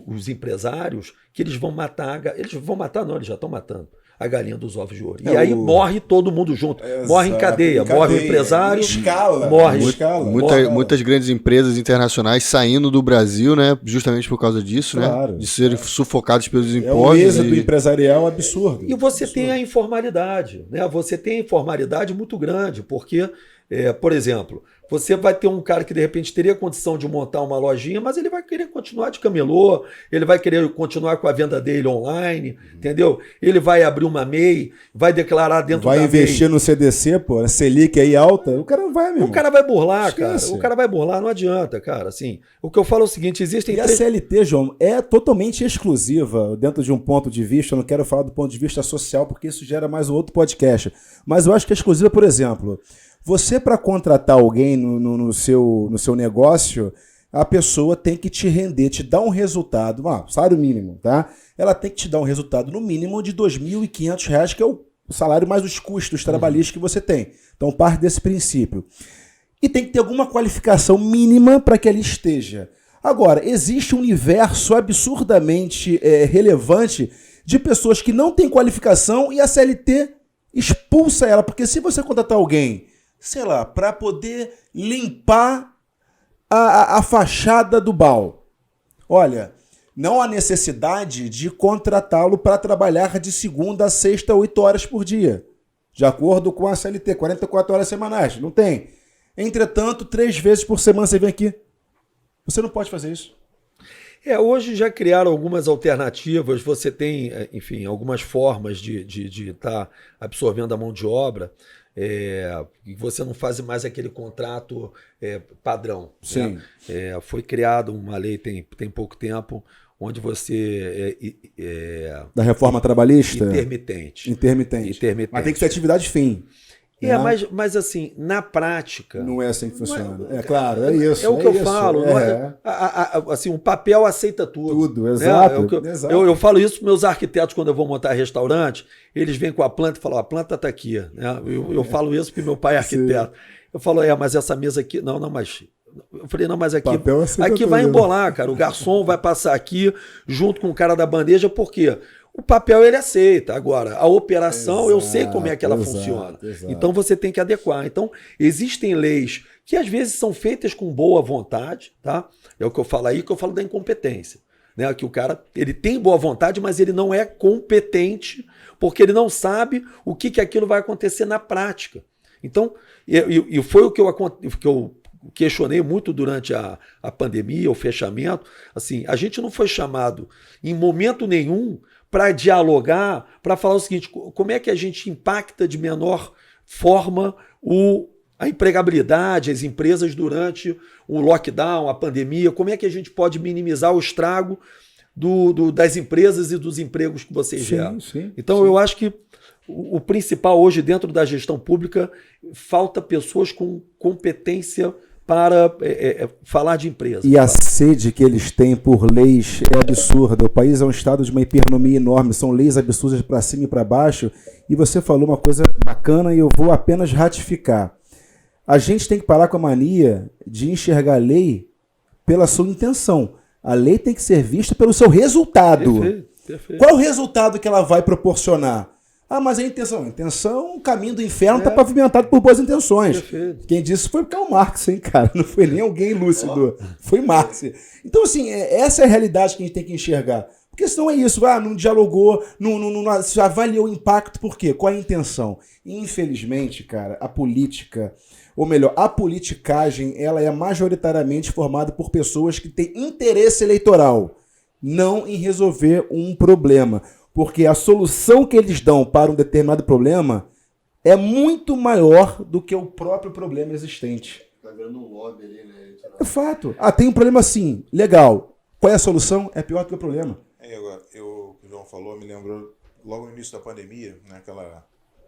os empresários que eles vão matar. Eles já estão matando a galinha dos ovos de ouro. E aí morre todo mundo junto. Morre em cadeia. Morre o empresário. Morre. Muitas grandes empresas internacionais saindo do Brasil, né? Justamente por causa disso, claro, né? De serem sufocados pelos impostos. É um êxodo empresarial absurdo. E você tem a informalidade, né? Você tem a informalidade muito grande, porque, por exemplo, você vai ter um cara que de repente teria condição de montar uma lojinha, mas ele vai querer continuar de camelô, ele vai querer continuar com a venda dele online, entendeu? Ele vai abrir uma MEI, vai declarar dentro da MEI. Vai investir no CDC, pô, a Selic aí alta, o cara não vai mesmo. O cara vai burlar, esquece, cara. O cara vai burlar, não adianta, cara. Assim, o que eu falo é o seguinte, existem... E a CLT, João, é totalmente exclusiva dentro de um ponto de vista, eu não quero falar do ponto de vista social, porque isso gera mais um outro podcast, mas eu acho que é exclusiva, por exemplo... Você, para contratar alguém no seu negócio, a pessoa tem que te render, te dar um resultado, salário mínimo, tá? Ela tem que te dar um resultado no mínimo de R$ 2.500, que é o salário mais os custos trabalhistas que você tem. Então, parte desse princípio. E tem que ter alguma qualificação mínima para que ela esteja. Agora, existe um universo absurdamente relevante de pessoas que não têm qualificação e a CLT expulsa ela, porque se você contratar alguém... sei lá, para poder limpar a fachada do BAU. Olha, não há necessidade de contratá-lo para trabalhar de segunda a sexta, 8 horas por dia. De acordo com a CLT, 44 horas semanais. Não tem. Entretanto, 3 vezes por semana você vem aqui. Você não pode fazer isso. Hoje já criaram algumas alternativas, você tem, enfim, algumas formas de estar absorvendo a mão de obra, e você não faz mais aquele contrato padrão. Sim. Né? Foi criada uma lei tem pouco tempo, onde você da reforma trabalhista? Intermitente. Mas tem que ser atividade fim. Mas assim, na prática... Não é assim que funciona. Claro, é isso. É o que eu falo. Assim, o papel aceita tudo. Tudo, exato. Eu falo isso para meus arquitetos quando eu vou montar restaurante. Eles vêm com a planta e falam, a planta está aqui. Né? Eu falo isso porque meu pai é arquiteto. Sim. Eu falo, mas essa mesa aqui... Não, mas... Eu falei, não, mas aqui vai embolar, cara. O garçom vai passar aqui junto com o cara da bandeja, por quê? O papel ele aceita. Agora, a operação, eu sei como é que ela funciona. Exato. Então você tem que adequar. Então, existem leis que às vezes são feitas com boa vontade, tá? É o que eu falo aí, que eu falo da incompetência. Né? Que o cara, ele tem boa vontade, mas ele não é competente, porque ele não sabe o que aquilo vai acontecer na prática. Então, e foi o que eu questionei muito durante a pandemia, o fechamento. Assim, a gente não foi chamado em momento nenhum para dialogar, para falar o seguinte, como é que a gente impacta de menor forma a empregabilidade, as empresas durante o lockdown, a pandemia, como é que a gente pode minimizar o estrago das empresas e dos empregos que vocês geram. Então, eu acho que o principal hoje dentro da gestão pública, falta pessoas com competência para falar de empresa. E a sede que eles têm por leis é absurda. O país é um estado de uma hipernomia enorme, são leis absurdas para cima e para baixo. E você falou uma coisa bacana e eu vou apenas ratificar. A gente tem que parar com a mania de enxergar a lei pela sua intenção. A lei tem que ser vista pelo seu resultado. Perfeito. Qual é o resultado que ela vai proporcionar? Mas a intenção, o caminho do inferno está pavimentado por boas intenções. Perfeito. Quem disse foi o Karl Marx, hein, cara? Não foi nem alguém lúcido. Foi Marx. Então, assim, essa é a realidade que a gente tem que enxergar. Porque senão é isso, não dialogou, não avaliou o impacto, por quê? Qual é a intenção? Infelizmente, cara, a política, ou melhor, a politicagem, ela é majoritariamente formada por pessoas que têm interesse eleitoral, não em resolver um problema. Porque a solução que eles dão para um determinado problema é muito maior do que o próprio problema existente. Tá vendo um lobby ali, né? É fato. Tem um problema assim, legal. Qual é a solução? É pior do que o problema. Agora, o que o João falou me lembrou logo no início da pandemia, né, aquela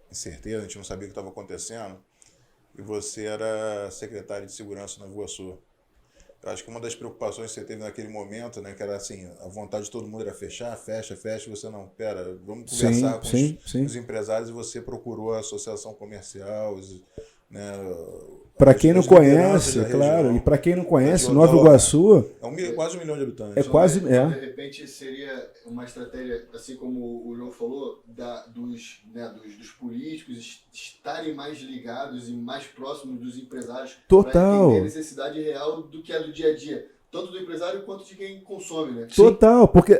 incerteza, a gente não sabia o que estava acontecendo, e você era secretário de segurança na Voa Sul. Eu acho que uma das preocupações que você teve naquele momento, né, que era assim, a vontade de todo mundo era fecha, e você não, vamos conversar com os empresários, e você procurou a associação comercial, né, para quem não conhece, claro, e para quem não conhece, Nova Iguaçu é quase 1 milhão de habitantes. De repente seria uma estratégia, assim como o João falou, dos políticos estarem mais ligados e mais próximos dos empresários. Total. Para entender a necessidade real do que é do dia a dia, tanto do empresário quanto de quem consome, né? Total, porque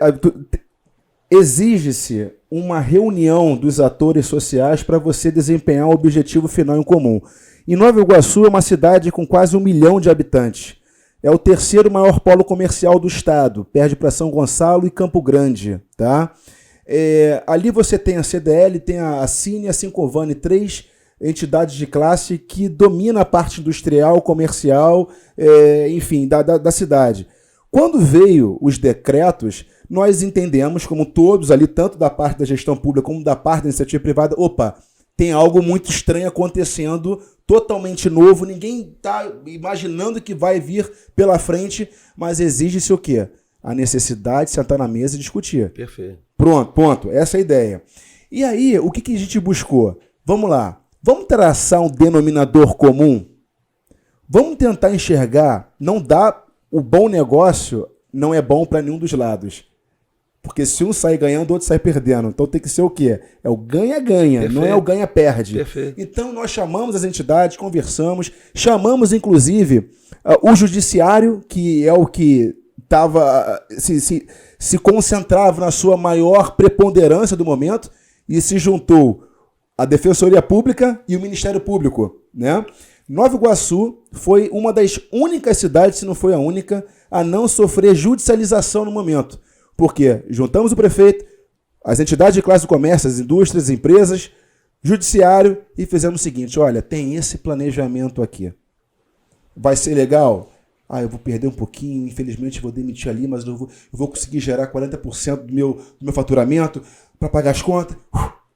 exige-se uma reunião dos atores sociais para você desempenhar o objetivo final em comum. E Nova Iguaçu é uma cidade com quase 1 milhão de habitantes. É o 3º maior polo comercial do estado. Perde para São Gonçalo e Campo Grande. Tá? Ali você tem a CDL, tem a Cine e a Sincovani, 3 entidades de classe que dominam a parte industrial, comercial, enfim, da cidade. Quando veio os decretos, nós entendemos, como todos ali, tanto da parte da gestão pública como da parte da iniciativa privada, tem algo muito estranho acontecendo, totalmente novo, ninguém está imaginando que vai vir pela frente, mas exige-se o quê? A necessidade de sentar na mesa e discutir. Perfeito. Pronto, ponto. Essa é a ideia. E aí, o que a gente buscou? Vamos lá. Vamos traçar um denominador comum? Vamos tentar enxergar, o bom negócio não é bom para nenhum dos lados. Porque se um sai ganhando, o outro sai perdendo. Então tem que ser o quê? É o ganha-ganha, não é o ganha-perde. Perfeito. Então nós chamamos as entidades, conversamos, chamamos inclusive o judiciário, que é o que se concentrava na sua maior preponderância do momento, e se juntou a Defensoria Pública e o Ministério Público, né? Nova Iguaçu foi uma das únicas cidades, se não foi a única, a não sofrer judicialização no momento. Porque juntamos o prefeito, as entidades de classe do comércio, as indústrias, as empresas, judiciário, e fizemos o seguinte: olha, tem esse planejamento aqui. Vai ser legal? Eu vou perder um pouquinho, infelizmente vou demitir ali, mas eu vou conseguir gerar 40% do meu faturamento para pagar as contas.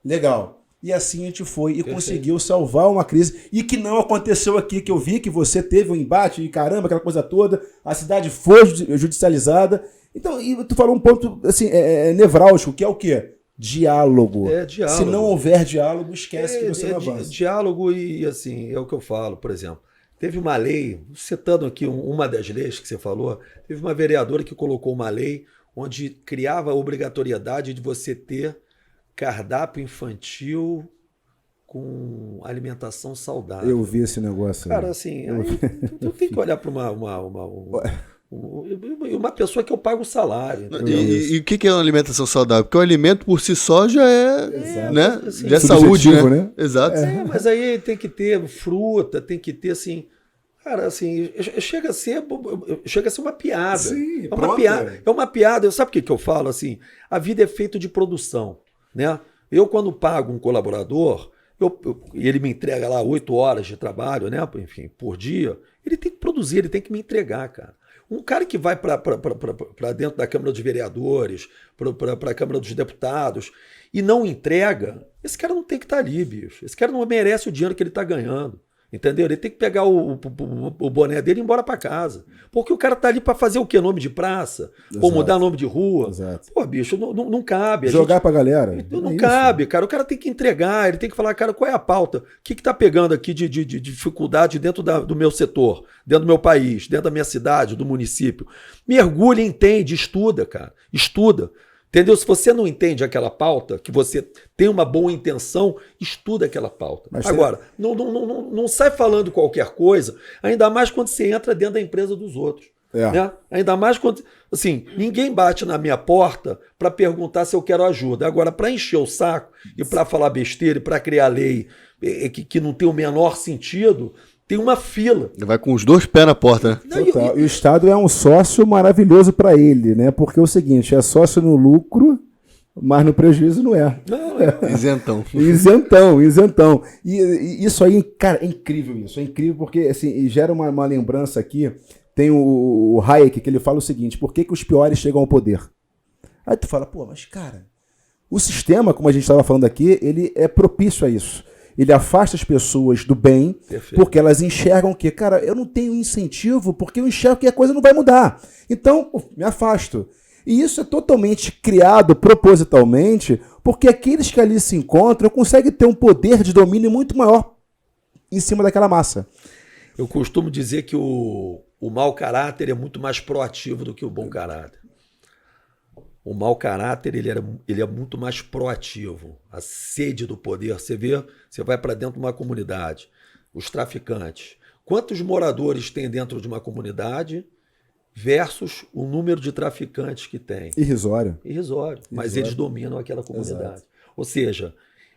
Legal. E assim a gente foi e conseguiu salvar uma crise. E que não aconteceu aqui, que eu vi que você teve um embate e caramba, aquela coisa toda, a cidade foi judicializada. Então, e tu falou um ponto assim, nevrálgico, que é o quê? Diálogo. Diálogo. Se não houver diálogo, esquece que você não avança. Diálogo e, assim, é o que eu falo, por exemplo. Teve uma lei, citando aqui uma das leis que você falou, teve uma vereadora que colocou uma lei onde criava a obrigatoriedade de você ter cardápio infantil com alimentação saudável. Eu vi esse negócio. Cara, assim, tu tem que olhar para uma pessoa que eu pago o salário. E o que é uma alimentação saudável? Porque o alimento por si só já é, né? Assim, Já é saúde, né? Exato. Mas aí tem que ter fruta, tem que ter assim. Cara, assim, chega a ser uma piada. Sim, é uma piada. É uma piada. Sabe o que eu falo? Assim, a vida é feita de produção, né? Eu, quando pago um colaborador, e ele me entrega lá 8 horas de trabalho, né? Enfim, por dia, ele tem que produzir, ele tem que me entregar, cara. Um cara que vai para dentro da Câmara dos Vereadores, para a Câmara dos Deputados, e não entrega, esse cara não tem que estar ali, bicho. Esse cara não merece o dinheiro que ele está ganhando. Entendeu? Ele tem que pegar o boné dele e ir embora para casa. Porque o cara tá ali para fazer o quê? Nome de praça? Exato. Ou mudar nome de rua? Exato. Pô, bicho, não cabe. Jogar pra galera. Não cabe, cara. O cara tem que entregar, ele tem que falar, cara, qual é a pauta? O que tá pegando aqui de dificuldade dentro do meu setor, dentro do meu país, dentro da minha cidade, do município? Mergulha, entende, estuda, cara. Estuda. Entendeu? Se você não entende aquela pauta, que você tem uma boa intenção, estuda aquela pauta. Mas agora, não sai falando qualquer coisa, ainda mais quando você entra dentro da empresa dos outros. Né? Ainda mais quando... Assim, ninguém bate na minha porta para perguntar se eu quero ajuda. Agora, para encher o saco e para falar besteira e para criar lei que não tem o menor sentido... Tem uma fila. Vai com os 2 pés na porta, né? Total. E o Estado é um sócio maravilhoso para ele, né? Porque é o seguinte, é sócio no lucro, mas no prejuízo não é. Isentão. Isentão. E isso aí, cara, é incrível isso. É incrível porque, assim, gera uma lembrança aqui. Tem o Hayek, que ele fala o seguinte: por que os piores chegam ao poder? Aí tu fala, pô, mas cara, o sistema, como a gente estava falando aqui, ele é propício a isso. Ele afasta as pessoas do bem, porque elas enxergam que, cara, eu não tenho incentivo, porque eu enxergo que a coisa não vai mudar. Então, me afasto. E isso é totalmente criado propositalmente, porque aqueles que ali se encontram conseguem ter um poder de domínio muito maior em cima daquela massa. Eu costumo dizer que o mau caráter é muito mais proativo do que o bom caráter. O mau caráter ele é muito mais proativo. A sede do poder. Você vê, você vai para dentro de uma comunidade, os traficantes. Quantos moradores tem dentro de uma comunidade versus o número de traficantes que tem? Irrisório. Mas eles dominam aquela comunidade. Exato. Ou seja,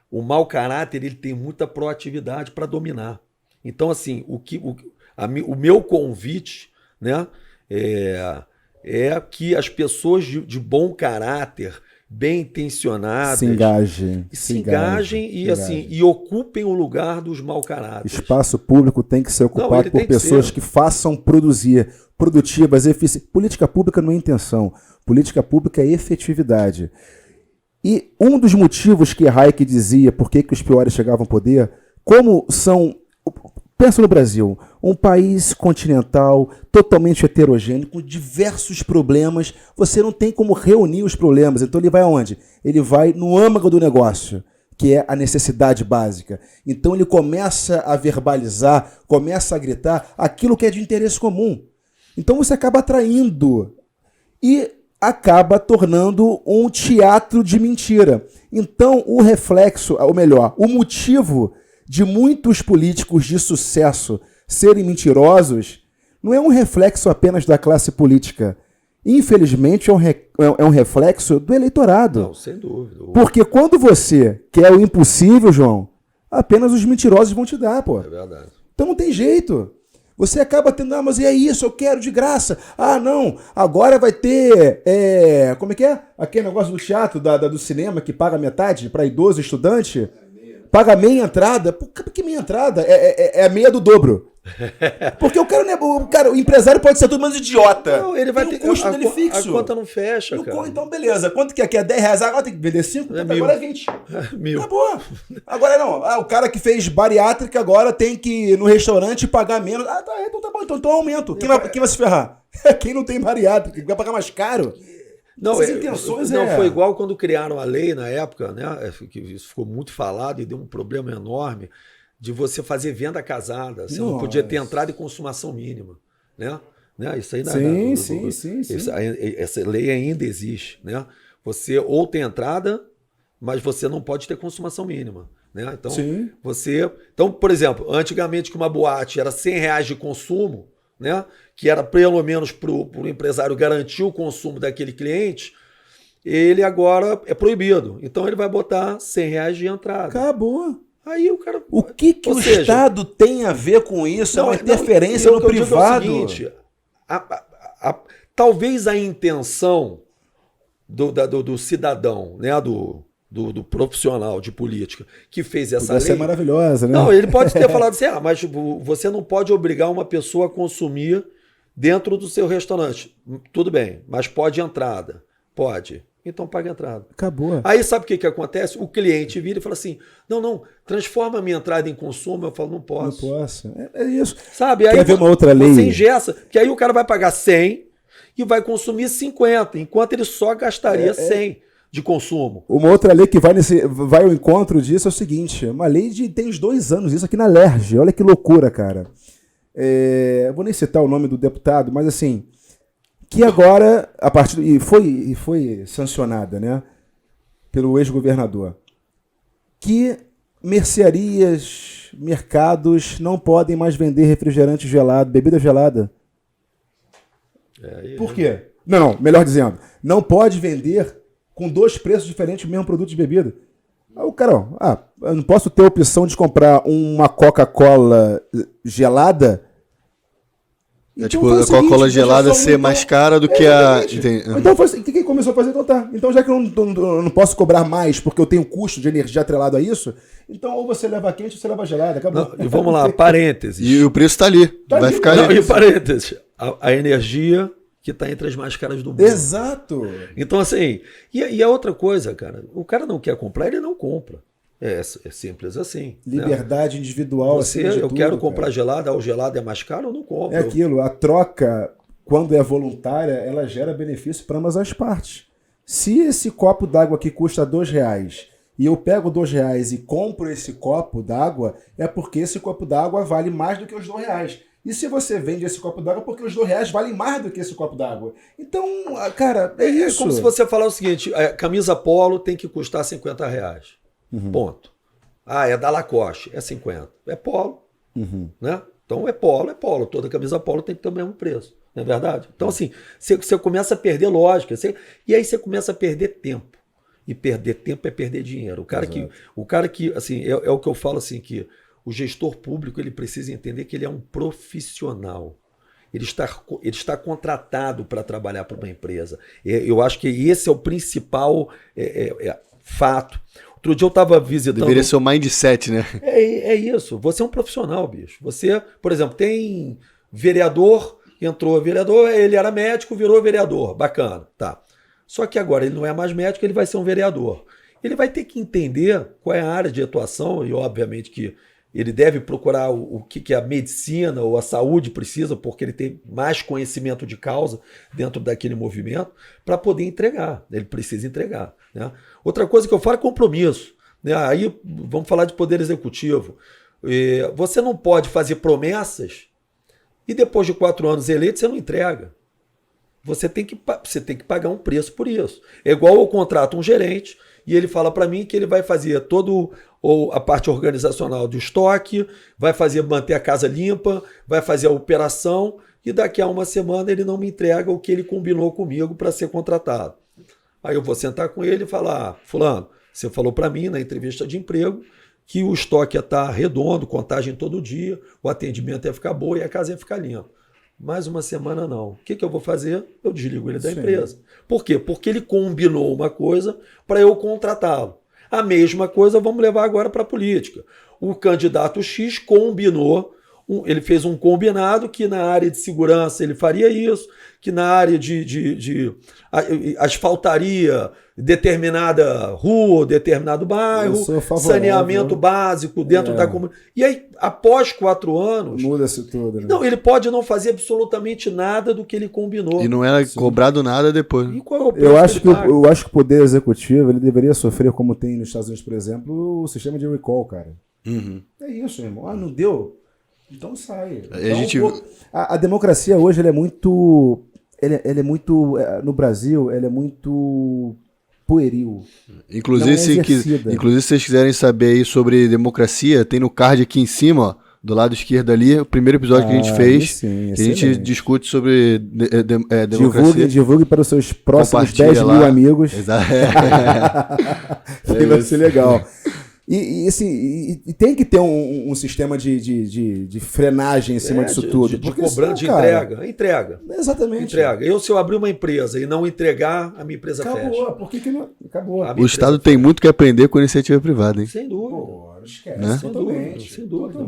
o mau caráter ele tem muita proatividade para dominar. Então, assim, o meu convite, né, é que as pessoas de bom caráter, bem intencionadas, se engajem e ocupem o lugar dos mau caráteres. Espaço público tem que ser ocupado por pessoas que façam produtivas, eficientes. Política pública não é intenção, política pública é efetividade. E um dos motivos que Hayek dizia por que os piores chegavam ao poder, como são... Pensa no Brasil, um país continental, totalmente heterogêneo, com diversos problemas. Você não tem como reunir os problemas. Então ele vai aonde? Ele vai no âmago do negócio, que é a necessidade básica. Então ele começa a verbalizar, começa a gritar aquilo que é de interesse comum. Então você acaba atraindo. E acaba tornando um teatro de mentira. Então, o reflexo, ou melhor, o motivo de muitos políticos de sucesso serem mentirosos não é um reflexo apenas da classe política. Infelizmente, é um reflexo do eleitorado. Não, sem dúvida. Porque quando você quer o impossível, João, apenas os mentirosos vão te dar, pô. É verdade. Então não tem jeito. Você acaba tendo, mas é isso, eu quero de graça. Ah, não, agora vai ter, como é que é? Aquele negócio do teatro, do cinema, que paga metade para idoso estudante. Paga meia entrada. Por que meia entrada? É a meia do dobro. Porque o cara, o empresário pode ser todo menos idiota. Não, ele vai tem ter um custo dele fixo. A conta não fecha, cara. Então, beleza. Quanto que é? É 10 reais? Agora tem que vender 5? Agora é 20. Mil. Acabou. Agora não. Ah, o cara que fez bariátrica agora tem que ir no restaurante pagar menos. Ah, tá, então tá bom. Então aumento. Quem vai se ferrar? Quem não tem bariátrica, que vai pagar mais caro. Não, as intenções foi igual quando criaram a lei na época, né? Que isso ficou muito falado e deu um problema enorme de você fazer venda casada. Você não podia ter entrada e consumação mínima, né? Isso aí Sim. Essa lei ainda existe, né? Você ou tem entrada, mas você não pode ter consumação mínima, né? Então, então, por exemplo, antigamente que uma boate era R$100 de consumo, né? Que era pelo menos para o empresário garantir o consumo daquele cliente, ele agora é proibido. Então ele vai botar R$100 de entrada. Acabou. Aí o cara. O que o Estado tem a ver com isso? É uma interferência no privado. É o seguinte, talvez a intenção do cidadão, né? Do profissional de política que fez essa lei. Essa é maravilhosa, né? Não, ele pode ter falado assim, mas você não pode obrigar uma pessoa a consumir dentro do seu restaurante. Tudo bem, mas pode entrada. Pode. Então paga a entrada. Acabou. Aí sabe o que acontece? O cliente vira e fala assim, não, transforma a minha entrada em consumo. Eu falo, não posso. Não posso. É isso. Sabe? Quer aí ver uma outra lei? Você engessa, porque aí o cara vai pagar 100 e vai consumir 50, enquanto ele só gastaria 100 de consumo. Uma outra lei que vai ao encontro disso é o seguinte, uma lei tem uns 2 anos, isso aqui na LERJ. Olha que loucura, cara. Vou nem citar o nome do deputado, mas assim, que agora, foi sancionada, né, pelo ex-governador, que mercearias, mercados não podem mais vender refrigerante gelado, bebida gelada. Por quê? Não, melhor dizendo, não pode vender com 2 preços diferentes o mesmo produto de bebida. Aí o cara, eu não posso ter a opção de comprar uma Coca-Cola gelada? Então tipo, a Coca-Cola gelada ser mais cara do que a... Então foi assim, o que começou a fazer? Então tá. Então já que eu não posso cobrar mais porque eu tenho custo de energia atrelado a isso, então ou você leva quente ou você leva gelada. Acabou. Não, e vamos lá, parênteses. E o preço tá ali. Vai ficar ali. E parênteses. A energia que está entre as mais caras do mundo. Exato. Então assim, e a outra coisa, cara, o cara não quer comprar, ele não compra. É simples assim. Liberdade individual. Eu quero comprar gelada, o gelado é mais caro, eu não compro. É aquilo, a troca, quando é voluntária, ela gera benefício para ambas as partes. Se esse copo d'água aqui custa R$2 e eu pego R$2 e compro esse copo d'água, é porque esse copo d'água vale mais do que os R$2. E se você vende esse copo d'água, porque os R$2 valem mais do que esse copo d'água. Então, cara, é isso. É como se você falar o seguinte, camisa polo tem que custar R$50. Ponto. É da Lacoste, é 50. É polo. Né? Então é polo. Toda camisa polo tem que ter o mesmo preço. Não é verdade? Então, assim, você começa a perder lógica. E aí você começa a perder tempo. E perder tempo é perder dinheiro. O cara que assim, é o que eu falo assim, que o gestor público ele precisa entender que ele é um profissional. Ele está contratado para trabalhar para uma empresa. Eu acho que esse é o principal fato. Outro dia eu estava visitando... Deveria ser o mindset, né? É isso. Você é um profissional, bicho. Você, por exemplo, tem vereador, entrou vereador, ele era médico, virou vereador. Bacana, tá. Só que agora ele não é mais médico, ele vai ser um vereador. Ele vai ter que entender qual é a área de atuação e, obviamente, que ele deve procurar o que a medicina ou a saúde precisa, porque ele tem mais conhecimento de causa dentro daquele movimento para poder entregar. Ele precisa entregar, né? Outra coisa que eu falo é compromisso, né? Aí vamos falar de poder executivo. Você não pode fazer promessas e depois de 4 anos eleito você não entrega. você tem que pagar um preço por isso. É igual eu contrato um gerente e ele fala para mim que ele vai fazer a parte organizacional do estoque, vai manter a casa limpa, vai fazer a operação e daqui a uma semana ele não me entrega o que ele combinou comigo para ser contratado. Aí eu vou sentar com ele e falar, fulano, você falou para mim na entrevista de emprego que o estoque ia estar redondo, contagem todo dia, o atendimento ia ficar bom e a casa ia ficar limpa. Mais uma semana não. O que eu vou fazer? Eu desligo ele da empresa. Por quê? Porque ele combinou uma coisa para eu contratá-lo. A mesma coisa vamos levar agora para a política. O candidato X combinou, ele fez um combinado que na área de segurança ele faria isso, que na área de asfaltaria determinada rua, determinado bairro, saneamento básico dentro da comunidade. E aí, após 4 anos... Muda-se tudo. Né? Não, ele pode não fazer absolutamente nada do que ele combinou. E não era cobrado nada depois. E qual é o preço eu acho que o poder executivo ele deveria sofrer, como tem nos Estados Unidos, por exemplo, o sistema de recall, cara. Uhum. É isso, irmão. Ah, não deu? Então sai. Então, a democracia hoje ela é muito... Ela é muito... No Brasil, ela é muito... pueril. Inclusive, se vocês quiserem saber aí sobre democracia, tem no card aqui em cima, ó, do lado esquerdo ali, o primeiro episódio que a gente fez, sim, que a gente discute sobre democracia. Divulgue para os seus próximos 10 mil amigos. Exato. Que vai ser legal. E tem que ter um sistema de frenagem em cima disso tudo. De cobrando, de entrega. Exatamente. Entrega. Se eu abrir uma empresa e não entregar, a minha empresa fecha. Por que não? Acabou. O Estado tem muito que aprender com a iniciativa privada, hein? Sem dúvida. Pô, esquece. Né? Sem dúvida.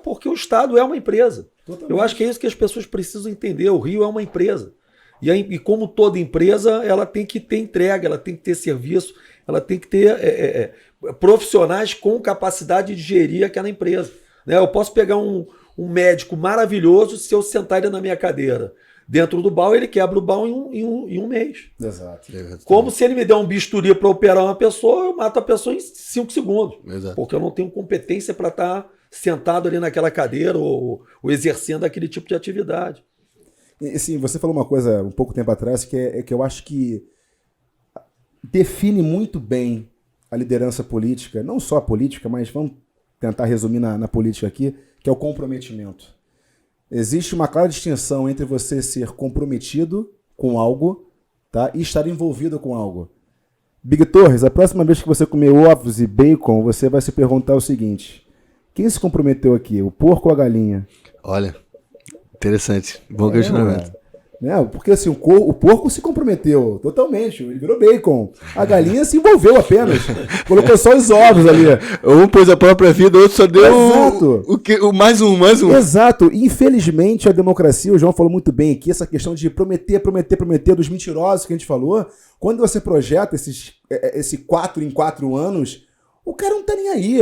Porque o Estado é uma empresa. Totalmente. Eu acho que é isso que as pessoas precisam entender. O Rio é uma empresa. E como toda empresa, ela tem que ter entrega, ela tem que ter serviço, ela tem que ter profissionais com capacidade de gerir aquela empresa. Né? Eu posso pegar um médico maravilhoso, se eu sentar ele na minha cadeira dentro do BAU, ele quebra o BAU em um mês. Exato. Como se ele me der um bisturi para operar uma pessoa, eu mato a pessoa em 5 segundos. Exato. Porque eu não tenho competência para estar sentado ali naquela cadeira ou exercendo aquele tipo de atividade. E, sim, você falou uma coisa um pouco tempo atrás que eu acho que define muito bem a liderança política, não só a política, mas vamos tentar resumir na política aqui, que é o comprometimento. Existe uma clara distinção entre você ser comprometido com algo, tá, e estar envolvido com algo. Big Torres, a próxima vez que você comer ovos e bacon, você vai se perguntar o seguinte: quem se comprometeu aqui, o porco ou a galinha? Olha, interessante. Bom questionamento. Porque assim, o porco se comprometeu totalmente, ele virou bacon. A galinha se envolveu apenas, colocou só os ovos ali. Um pôs a própria vida, o outro só deu mais um. Exato. Infelizmente, a democracia, o João falou muito bem aqui, essa questão de prometer, dos mentirosos que a gente falou, quando você projeta esse 4 em 4 anos, o cara não tá nem aí.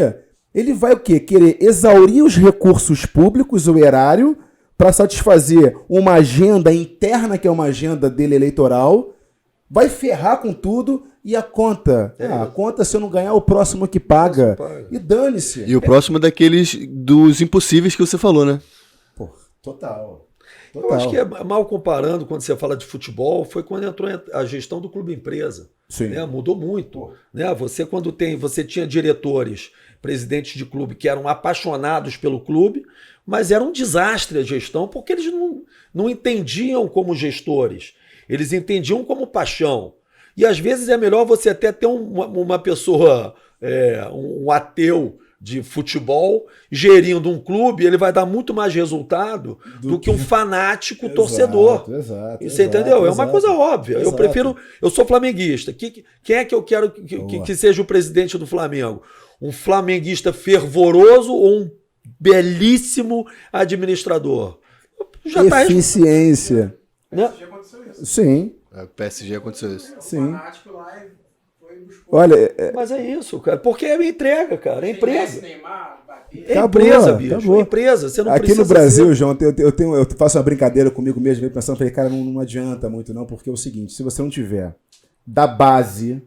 Ele vai o quê? Querer exaurir os recursos públicos, o erário, para satisfazer uma agenda interna, que é uma agenda dele eleitoral, vai ferrar com tudo e a conta. A conta, se eu não ganhar, o próximo que paga. E dane-se. E o próximo daqueles dos impossíveis que você falou, né? Pô, total. Eu acho que mal comparando, quando você fala de futebol, foi quando entrou a gestão do clube empresa. Sim. Né? Mudou muito. Né? Você tinha diretores, presidentes de clube que eram apaixonados pelo clube, mas era um desastre a gestão, porque eles não entendiam como gestores. Eles entendiam como paixão. E às vezes é melhor você até ter uma pessoa, um ateu de futebol, gerindo um clube, ele vai dar muito mais resultado do que um fanático torcedor. Exato. Você entendeu? É uma coisa óbvia. Eu sou flamenguista. Quem é que eu quero que seja o presidente do Flamengo? Um flamenguista fervoroso ou um belíssimo administrador? Eficiência. Né? Aconteceu isso. Sim. O PSG aconteceu isso. Sim. Olha, mas é isso, cara. Porque é entrega, cara. É empresa. É acabou, empresa, bicho. Acabou. É empresa. Você não aqui precisa no Brasil, João, eu faço uma brincadeira comigo mesmo, pensando, falei, cara, não adianta muito não, porque é o seguinte, se você não tiver da base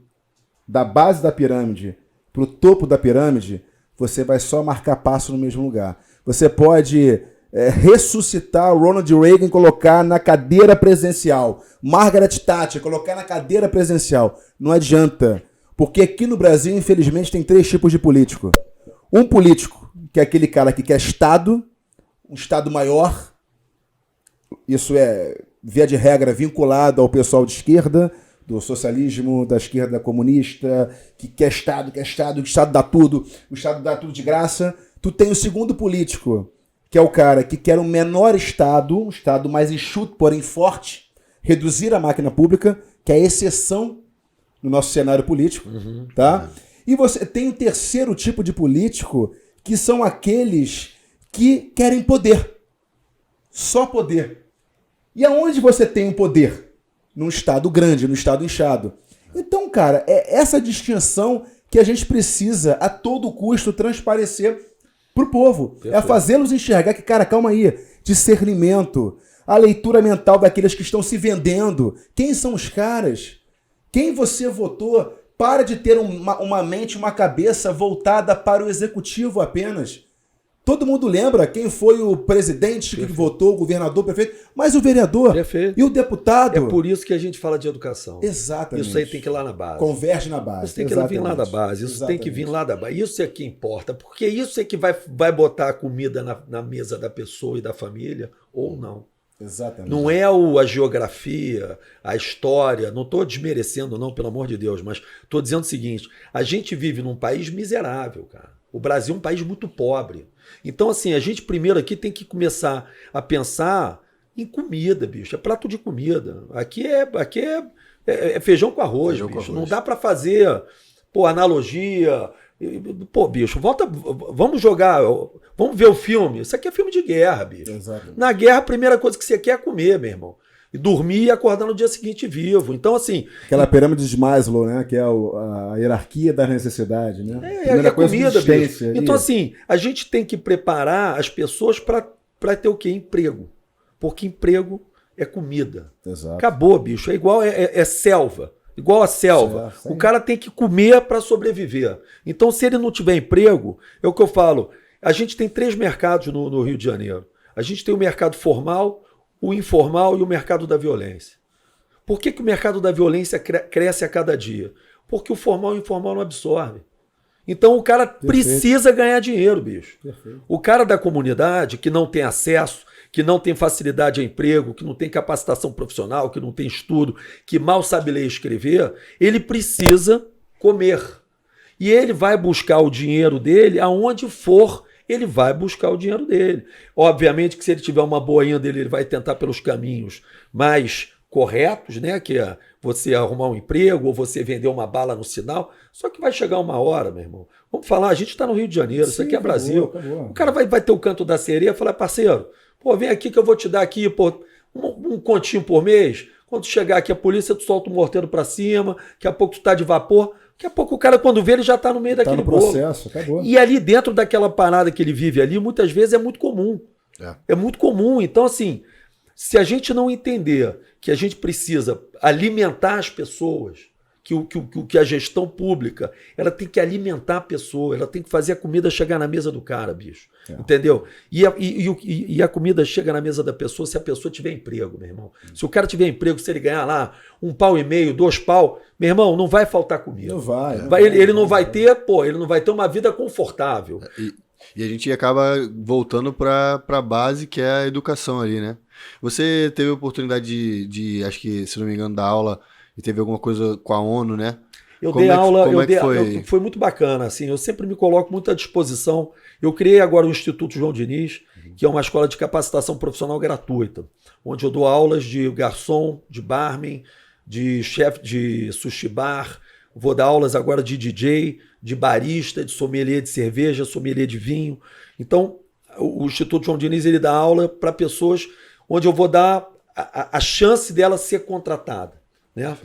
da pirâmide pro topo da pirâmide, você vai só marcar passo no mesmo lugar. Você pode ressuscitar o Ronald Reagan e colocar na cadeira presidencial. Margaret Thatcher, colocar na cadeira presidencial. Não adianta. Porque aqui no Brasil, infelizmente, tem 3 tipos de político. Um político, que é aquele cara que quer Estado, um Estado maior. Isso é, via de regra, vinculado ao pessoal de esquerda, do socialismo, da esquerda comunista, que quer Estado, o Estado dá tudo, o Estado dá tudo de graça. Tu tem o segundo político, que é o cara que quer um menor Estado, um Estado mais enxuto, porém forte, reduzir a máquina pública, que é a exceção no nosso cenário político, tá? E você tem o terceiro tipo de político, que são aqueles que querem poder. Só poder. E aonde você tem o poder? Num Estado grande, num Estado inchado. Então, cara, é essa distinção que a gente precisa, a todo custo, transparecer pro povo. Perfeito. É fazê-los enxergar que, cara, calma aí, discernimento, a leitura mental daqueles que estão se vendendo. Quem são os caras? Quem você votou? Para de ter uma mente, uma cabeça voltada para o executivo apenas. Todo mundo lembra quem foi o presidente que votou, o governador, o prefeito, mas o vereador e o deputado. É por isso que a gente fala de educação. Exatamente. Isso aí tem que ir lá na base. Converge na base. Isso tem que vir lá da base. Isso tem que vir lá da base. Isso é que importa. Porque isso é que vai botar a comida na mesa da pessoa e da família ou não. Exatamente. Não é a geografia, a história, não estou desmerecendo não, pelo amor de Deus, mas estou dizendo o seguinte, a gente vive num país miserável, cara. O Brasil é um país muito pobre. Então, assim, a gente primeiro aqui tem que começar a pensar em comida, bicho. É prato de comida. Aqui é feijão com arroz, Feijão bicho. com arroz. Não dá para fazer, analogia. Pô, bicho, vamos jogar, vamos ver o filme. Isso aqui é filme de guerra, bicho. Exatamente. Na guerra, a primeira coisa que você quer é comer, meu irmão. E dormir e acordar no dia seguinte vivo. Então, assim... Aquela pirâmide de Maslow, né? Que é a hierarquia da necessidade, né? É a comida, bicho. Existência. Então, assim, a gente tem que preparar as pessoas para ter o quê? Emprego. Porque emprego é comida. Exato. Acabou, bicho. É igual, é selva. Igual a selva. Sim. O cara tem que comer para sobreviver. Então, se ele não tiver emprego, é o que eu falo. A gente tem 3 mercados no Rio de Janeiro. A gente tem o mercado formal, o informal e o mercado da violência. Por que o mercado da violência cresce a cada dia? Porque o formal e o informal não absorve. Então o cara precisa ganhar dinheiro, bicho. Perfeito. O cara da comunidade que não tem acesso, que não tem facilidade a emprego, que não tem capacitação profissional, que não tem estudo, que mal sabe ler e escrever, ele precisa comer. E ele vai buscar o dinheiro dele aonde for. Ele vai buscar o dinheiro dele. Obviamente que se ele tiver uma boinha dele, ele vai tentar pelos caminhos mais corretos, né? Que é você arrumar um emprego ou você vender uma bala no sinal. Só que vai chegar uma hora, meu irmão. Vamos falar, a gente está no Rio de Janeiro, isso aqui é Brasil. Acabou. O cara vai ter o canto da sereia e falar, parceiro, pô, vem aqui que eu vou te dar aqui, pô, um continho por mês. Quando chegar aqui a polícia, tu solta o morteiro para cima, daqui a pouco tu tá de vapor. Daqui a pouco o cara, quando vê, ele já está no meio daquele bolo. Processo, acabou. E ali dentro daquela parada que ele vive ali, muitas vezes é muito comum. É muito comum. Então, assim, se a gente não entender que a gente precisa alimentar as pessoas, que a gestão pública, ela tem que alimentar a pessoa, ela tem que fazer a comida chegar na mesa do cara, bicho. Entendeu? E a comida chega na mesa da pessoa se a pessoa tiver emprego, meu irmão. Se o cara tiver emprego, se ele ganhar lá £1,5, £2, meu irmão, não vai faltar comida. Não vai. Ele não vai ter, ele não vai ter uma vida confortável. E a gente acaba voltando para a base, que é a educação ali, né? Você teve a oportunidade de, acho que, se não me engano, dar aula e teve alguma coisa com a ONU, né? Eu dei aula, foi muito bacana, assim, eu sempre me coloco muito à disposição. Eu criei agora o Instituto João Diniz, que é uma escola de capacitação profissional gratuita, onde eu dou aulas de garçom, de barman, de chefe de sushi bar, vou dar aulas agora de DJ, de barista, de sommelier de cerveja, sommelier de vinho. Então, o Instituto João Diniz, ele dá aula para pessoas onde eu vou dar a chance dela ser contratada. Né?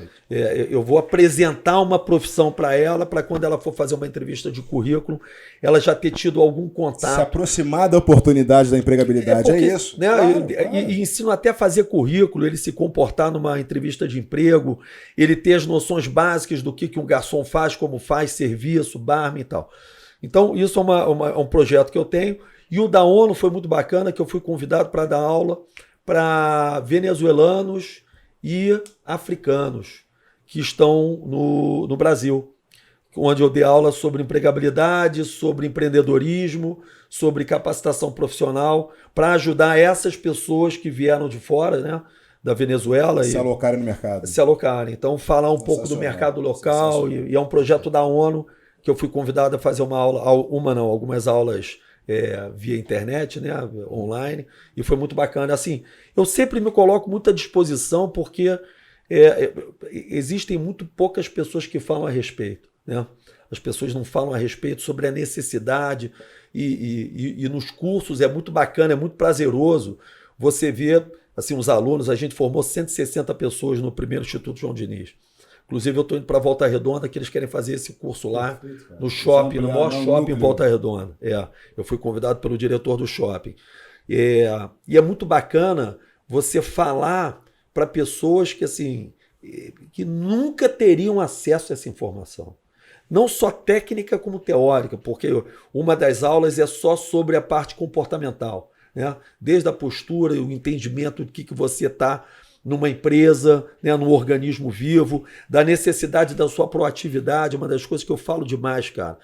Eu vou apresentar uma profissão para ela, para quando ela for fazer uma entrevista de currículo, ela já ter tido algum contato. Se aproximar da oportunidade da empregabilidade, porque, é isso. Né? Claro. E ensino até a fazer currículo, ele se comportar numa entrevista de emprego, ele ter as noções básicas do que um garçom faz, como faz, serviço, barman e tal. Então, isso é um projeto que eu tenho. E o da ONU foi muito bacana, que eu fui convidado para dar aula para venezuelanos e africanos que estão no Brasil, onde eu dei aula sobre empregabilidade, sobre empreendedorismo, sobre capacitação profissional, para ajudar essas pessoas que vieram de fora, né, da Venezuela. Se alocarem no mercado. Se alocarem. Então, falar um pouco do mercado local, e é um projeto da ONU, que eu fui convidado a fazer algumas aulas via internet, né, online, e foi muito bacana. Assim, eu sempre me coloco muito à disposição, porque existem muito poucas pessoas que falam a respeito, né? As pessoas não falam a respeito sobre a necessidade, e nos cursos é muito bacana, é muito prazeroso você ver assim, os alunos. A gente formou 160 pessoas no primeiro Instituto João Diniz. Inclusive, eu estou indo para Volta Redonda, que eles querem fazer esse curso lá, no shopping, no maior shopping em Volta Redonda. Eu fui convidado pelo diretor do shopping. E é muito bacana você falar para pessoas que, assim, que nunca teriam acesso a essa informação. Não só técnica como teórica, porque uma das aulas é só sobre a parte comportamental, né? Desde a postura e o entendimento do que você está numa empresa, né, num organismo vivo, da necessidade da sua proatividade. Uma das coisas que eu falo demais, cara.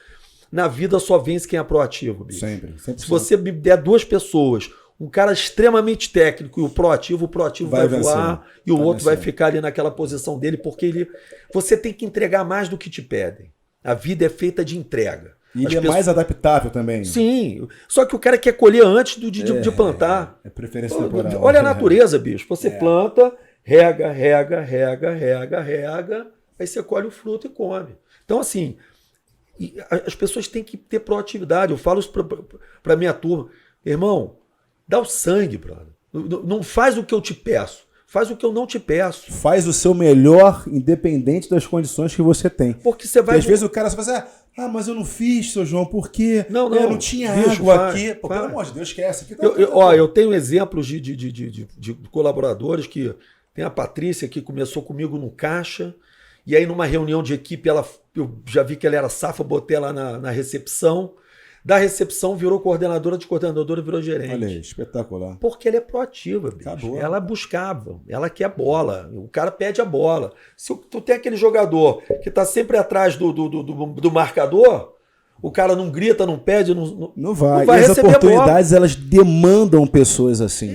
Na vida só vence quem é proativo, bicho. Sempre. Se você me der duas pessoas, um cara extremamente técnico e o proativo vai voar e o outro vai ficar ali naquela posição dele, porque você tem que entregar mais do que te pedem. A vida é feita de entrega. E ele é mais adaptável também. Sim, só que o cara quer colher antes de plantar. É preferência temporal. Olha a natureza, bicho. Você planta, rega, aí você colhe o fruto e come. Então, assim, as pessoas têm que ter proatividade. Eu falo isso para minha turma. Irmão, dá o sangue, brother. Não faz o que eu te peço. Faz o que eu não te peço. Faz o seu melhor, independente das condições que você tem. Porque você vai... Porque às vezes o cara só fala assim, mas eu não fiz, seu João, por quê? Não, eu não tinha água aqui. Pô, pelo amor de Deus, esquece. Aqui eu tenho exemplos de colaboradores que... Tem a Patrícia, que começou comigo no caixa, e aí numa reunião de equipe, eu já vi que ela era safa, botei ela na recepção. Da recepção virou coordenadora, de coordenadora virou gerente. Olha aí, espetacular. Porque ela é proativa, bicho. Acabou. Ela buscava, ela quer bola. O cara pede a bola. Se tu tem aquele jogador que está sempre atrás do marcador, o cara não grita, não pede, não vai. E as oportunidades, elas demandam pessoas assim.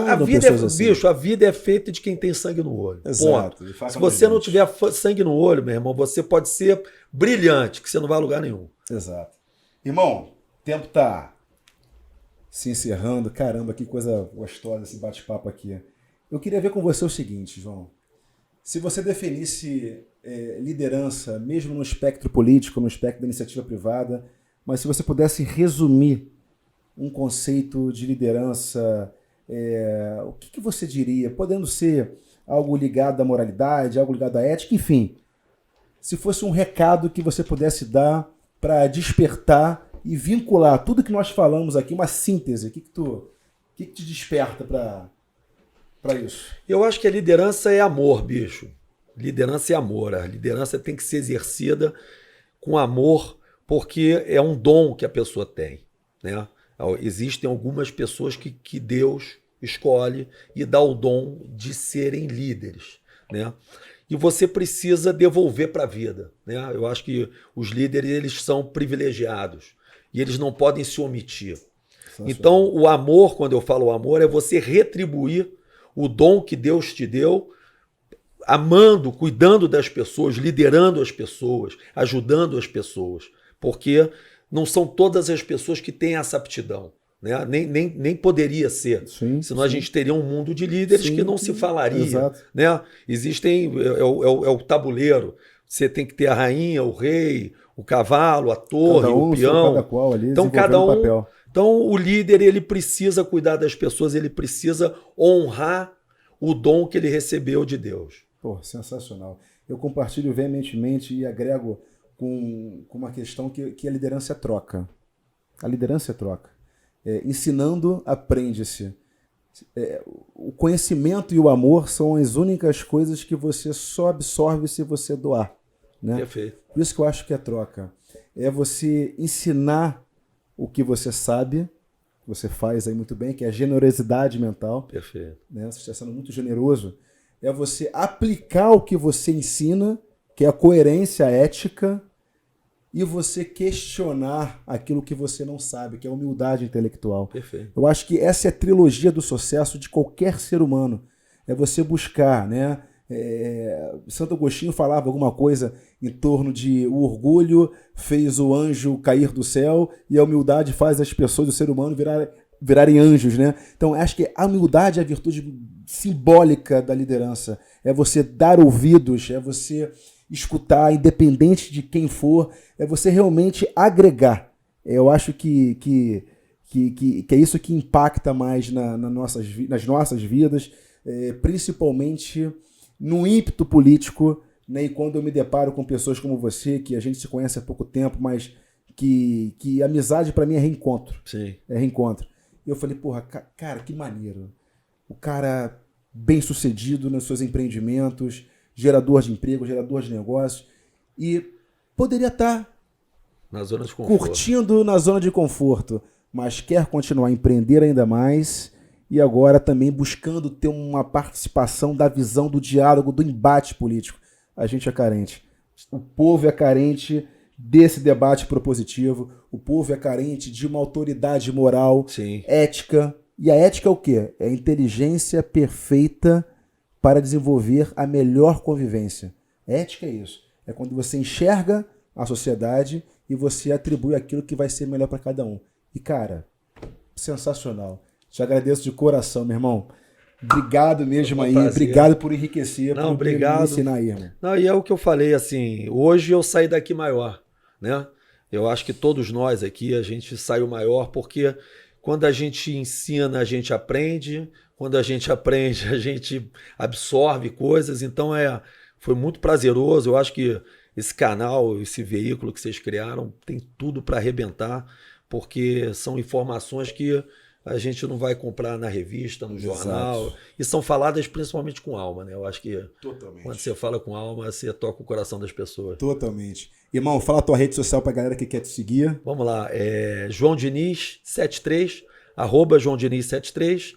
A vida assim. Bicho, a vida é feita de quem tem sangue no olho. Exato. Se você não tiver sangue no olho, meu irmão, você pode ser brilhante, que você não vai a lugar nenhum. Exato. Irmão, o tempo tá se encerrando. Caramba, que coisa gostosa esse bate-papo aqui. Eu queria ver com você o seguinte, João. Se você definisse liderança, mesmo no espectro político, no espectro da iniciativa privada, mas se você pudesse resumir um conceito de liderança, o que você diria? Podendo ser algo ligado à moralidade, algo ligado à ética, enfim. Se fosse um recado que você pudesse dar para despertar e vincular tudo que nós falamos aqui, uma síntese, o que te desperta para isso? Eu acho que a liderança é amor, bicho. Liderança é amor. A liderança tem que ser exercida com amor, porque é um dom que a pessoa tem, né? Existem algumas pessoas que Deus escolhe e dá o dom de serem líderes, né? E você precisa devolver para a vida, né? Eu acho que os líderes, eles são privilegiados e eles não podem se omitir. Então, o amor, quando eu falo amor, é você retribuir o dom que Deus te deu, amando, cuidando das pessoas, liderando as pessoas, ajudando as pessoas, porque não são todas as pessoas que têm essa aptidão, né? Nem poderia ser. Senão a gente teria um mundo de líderes que não se falaria, né? Existem, é o tabuleiro. Você tem que ter a rainha, o rei, o cavalo, a torre, o peão. Então cada um. Papel. Então o líder, ele precisa cuidar das pessoas, ele precisa honrar o dom que ele recebeu de Deus. Pô, sensacional. Eu compartilho veementemente e agrego com uma questão que a liderança é troca. A liderança é troca. Ensinando, aprende-se. O conhecimento e o amor são as únicas coisas que você só absorve se você doar, né? Perfeito. Por isso que eu acho que é troca. É você ensinar o que você sabe que você faz aí muito bem, que é a generosidade mental. Perfeito. Né? Você está sendo muito generoso. É você aplicar o que você ensina, que é a coerência ética, e você questionar aquilo que você não sabe, que é a humildade intelectual. Perfeito. Eu acho que essa é a trilogia do sucesso de qualquer ser humano. É você buscar, né? Santo Agostinho falava alguma coisa em torno de o orgulho fez o anjo cair do céu e a humildade faz as pessoas, o ser humano, virarem anjos, né? Então, acho que a humildade é a virtude simbólica da liderança. É você dar ouvidos, é você escutar, independente de quem for, é você realmente agregar. Eu acho que é isso que impacta mais nas nossas vidas, principalmente no ímpeto político, né? E quando eu me deparo com pessoas como você, que a gente se conhece há pouco tempo, mas que amizade para mim é reencontro. Sim. É reencontro. E eu falei, porra, cara, que maneiro. O cara bem sucedido nos seus empreendimentos, gerador de emprego, gerador de negócios, e poderia estar na zona de conforto, curtindo na zona de conforto, mas quer continuar a empreender ainda mais e agora também buscando ter uma participação da visão, do diálogo, do embate político. A gente é carente. O povo é carente desse debate propositivo, o povo é carente de uma autoridade moral, sim, ética. E a ética é o quê? É a inteligência perfeita para desenvolver a melhor convivência. Ética é isso. É quando você enxerga a sociedade e você atribui aquilo que vai ser melhor para cada um. E, cara, sensacional. Te agradeço de coração, meu irmão. Obrigado mesmo aí. Prazer. Obrigado por enriquecer, não, por obrigado. me ensinar aí, irmão. Não, e é o que eu falei, assim, hoje eu saí daqui maior, né? Eu acho que todos nós aqui, a gente saiu maior porque quando a gente ensina, a gente aprende. Quando a gente aprende, a gente absorve coisas. Então foi muito prazeroso. Eu acho que esse canal, esse veículo que vocês criaram, tem tudo para arrebentar, porque são informações que a gente não vai comprar na revista, no jornal. Exato. E são faladas principalmente com alma, né? Eu acho que Totalmente. quando você fala com alma, você toca o coração das pessoas. Totalmente. Irmão, fala a tua rede social pra galera que quer te seguir. Vamos lá. João Diniz 73, @ João Diniz 73,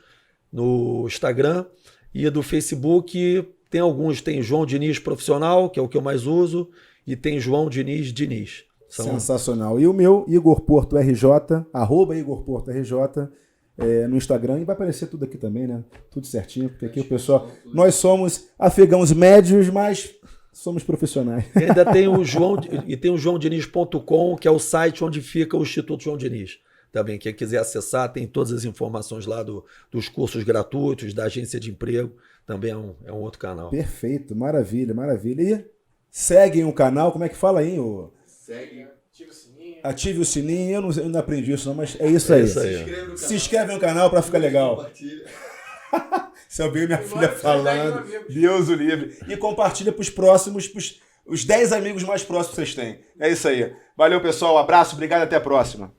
no Instagram. E do Facebook tem alguns. Tem João Diniz Profissional, que é o que eu mais uso, e tem João Diniz Diniz. Sensacional. E o meu, Igor Porto RJ, @ Igor Porto RJ, no Instagram, e vai aparecer tudo aqui também, né? Tudo certinho, porque aqui o pessoal... Nós somos afegãos médios, mas somos profissionais. E ainda tem o joãodiniz.com, que é o site onde fica o Instituto João Diniz. Também, quem quiser acessar, tem todas as informações lá dos cursos gratuitos, da agência de emprego, também é um outro canal. Perfeito, maravilha, maravilha. E seguem o canal, como é que fala aí? Segue, ativa o sininho. Ative o sininho, eu não aprendi isso não, mas é isso aí. Se inscreve no canal pra ficar legal. Se eu ver minha filha falando, Deus o livre. E compartilha pros próximos, os 10 amigos mais próximos que vocês têm. É isso aí. Valeu, pessoal. Um abraço, obrigado e até a próxima.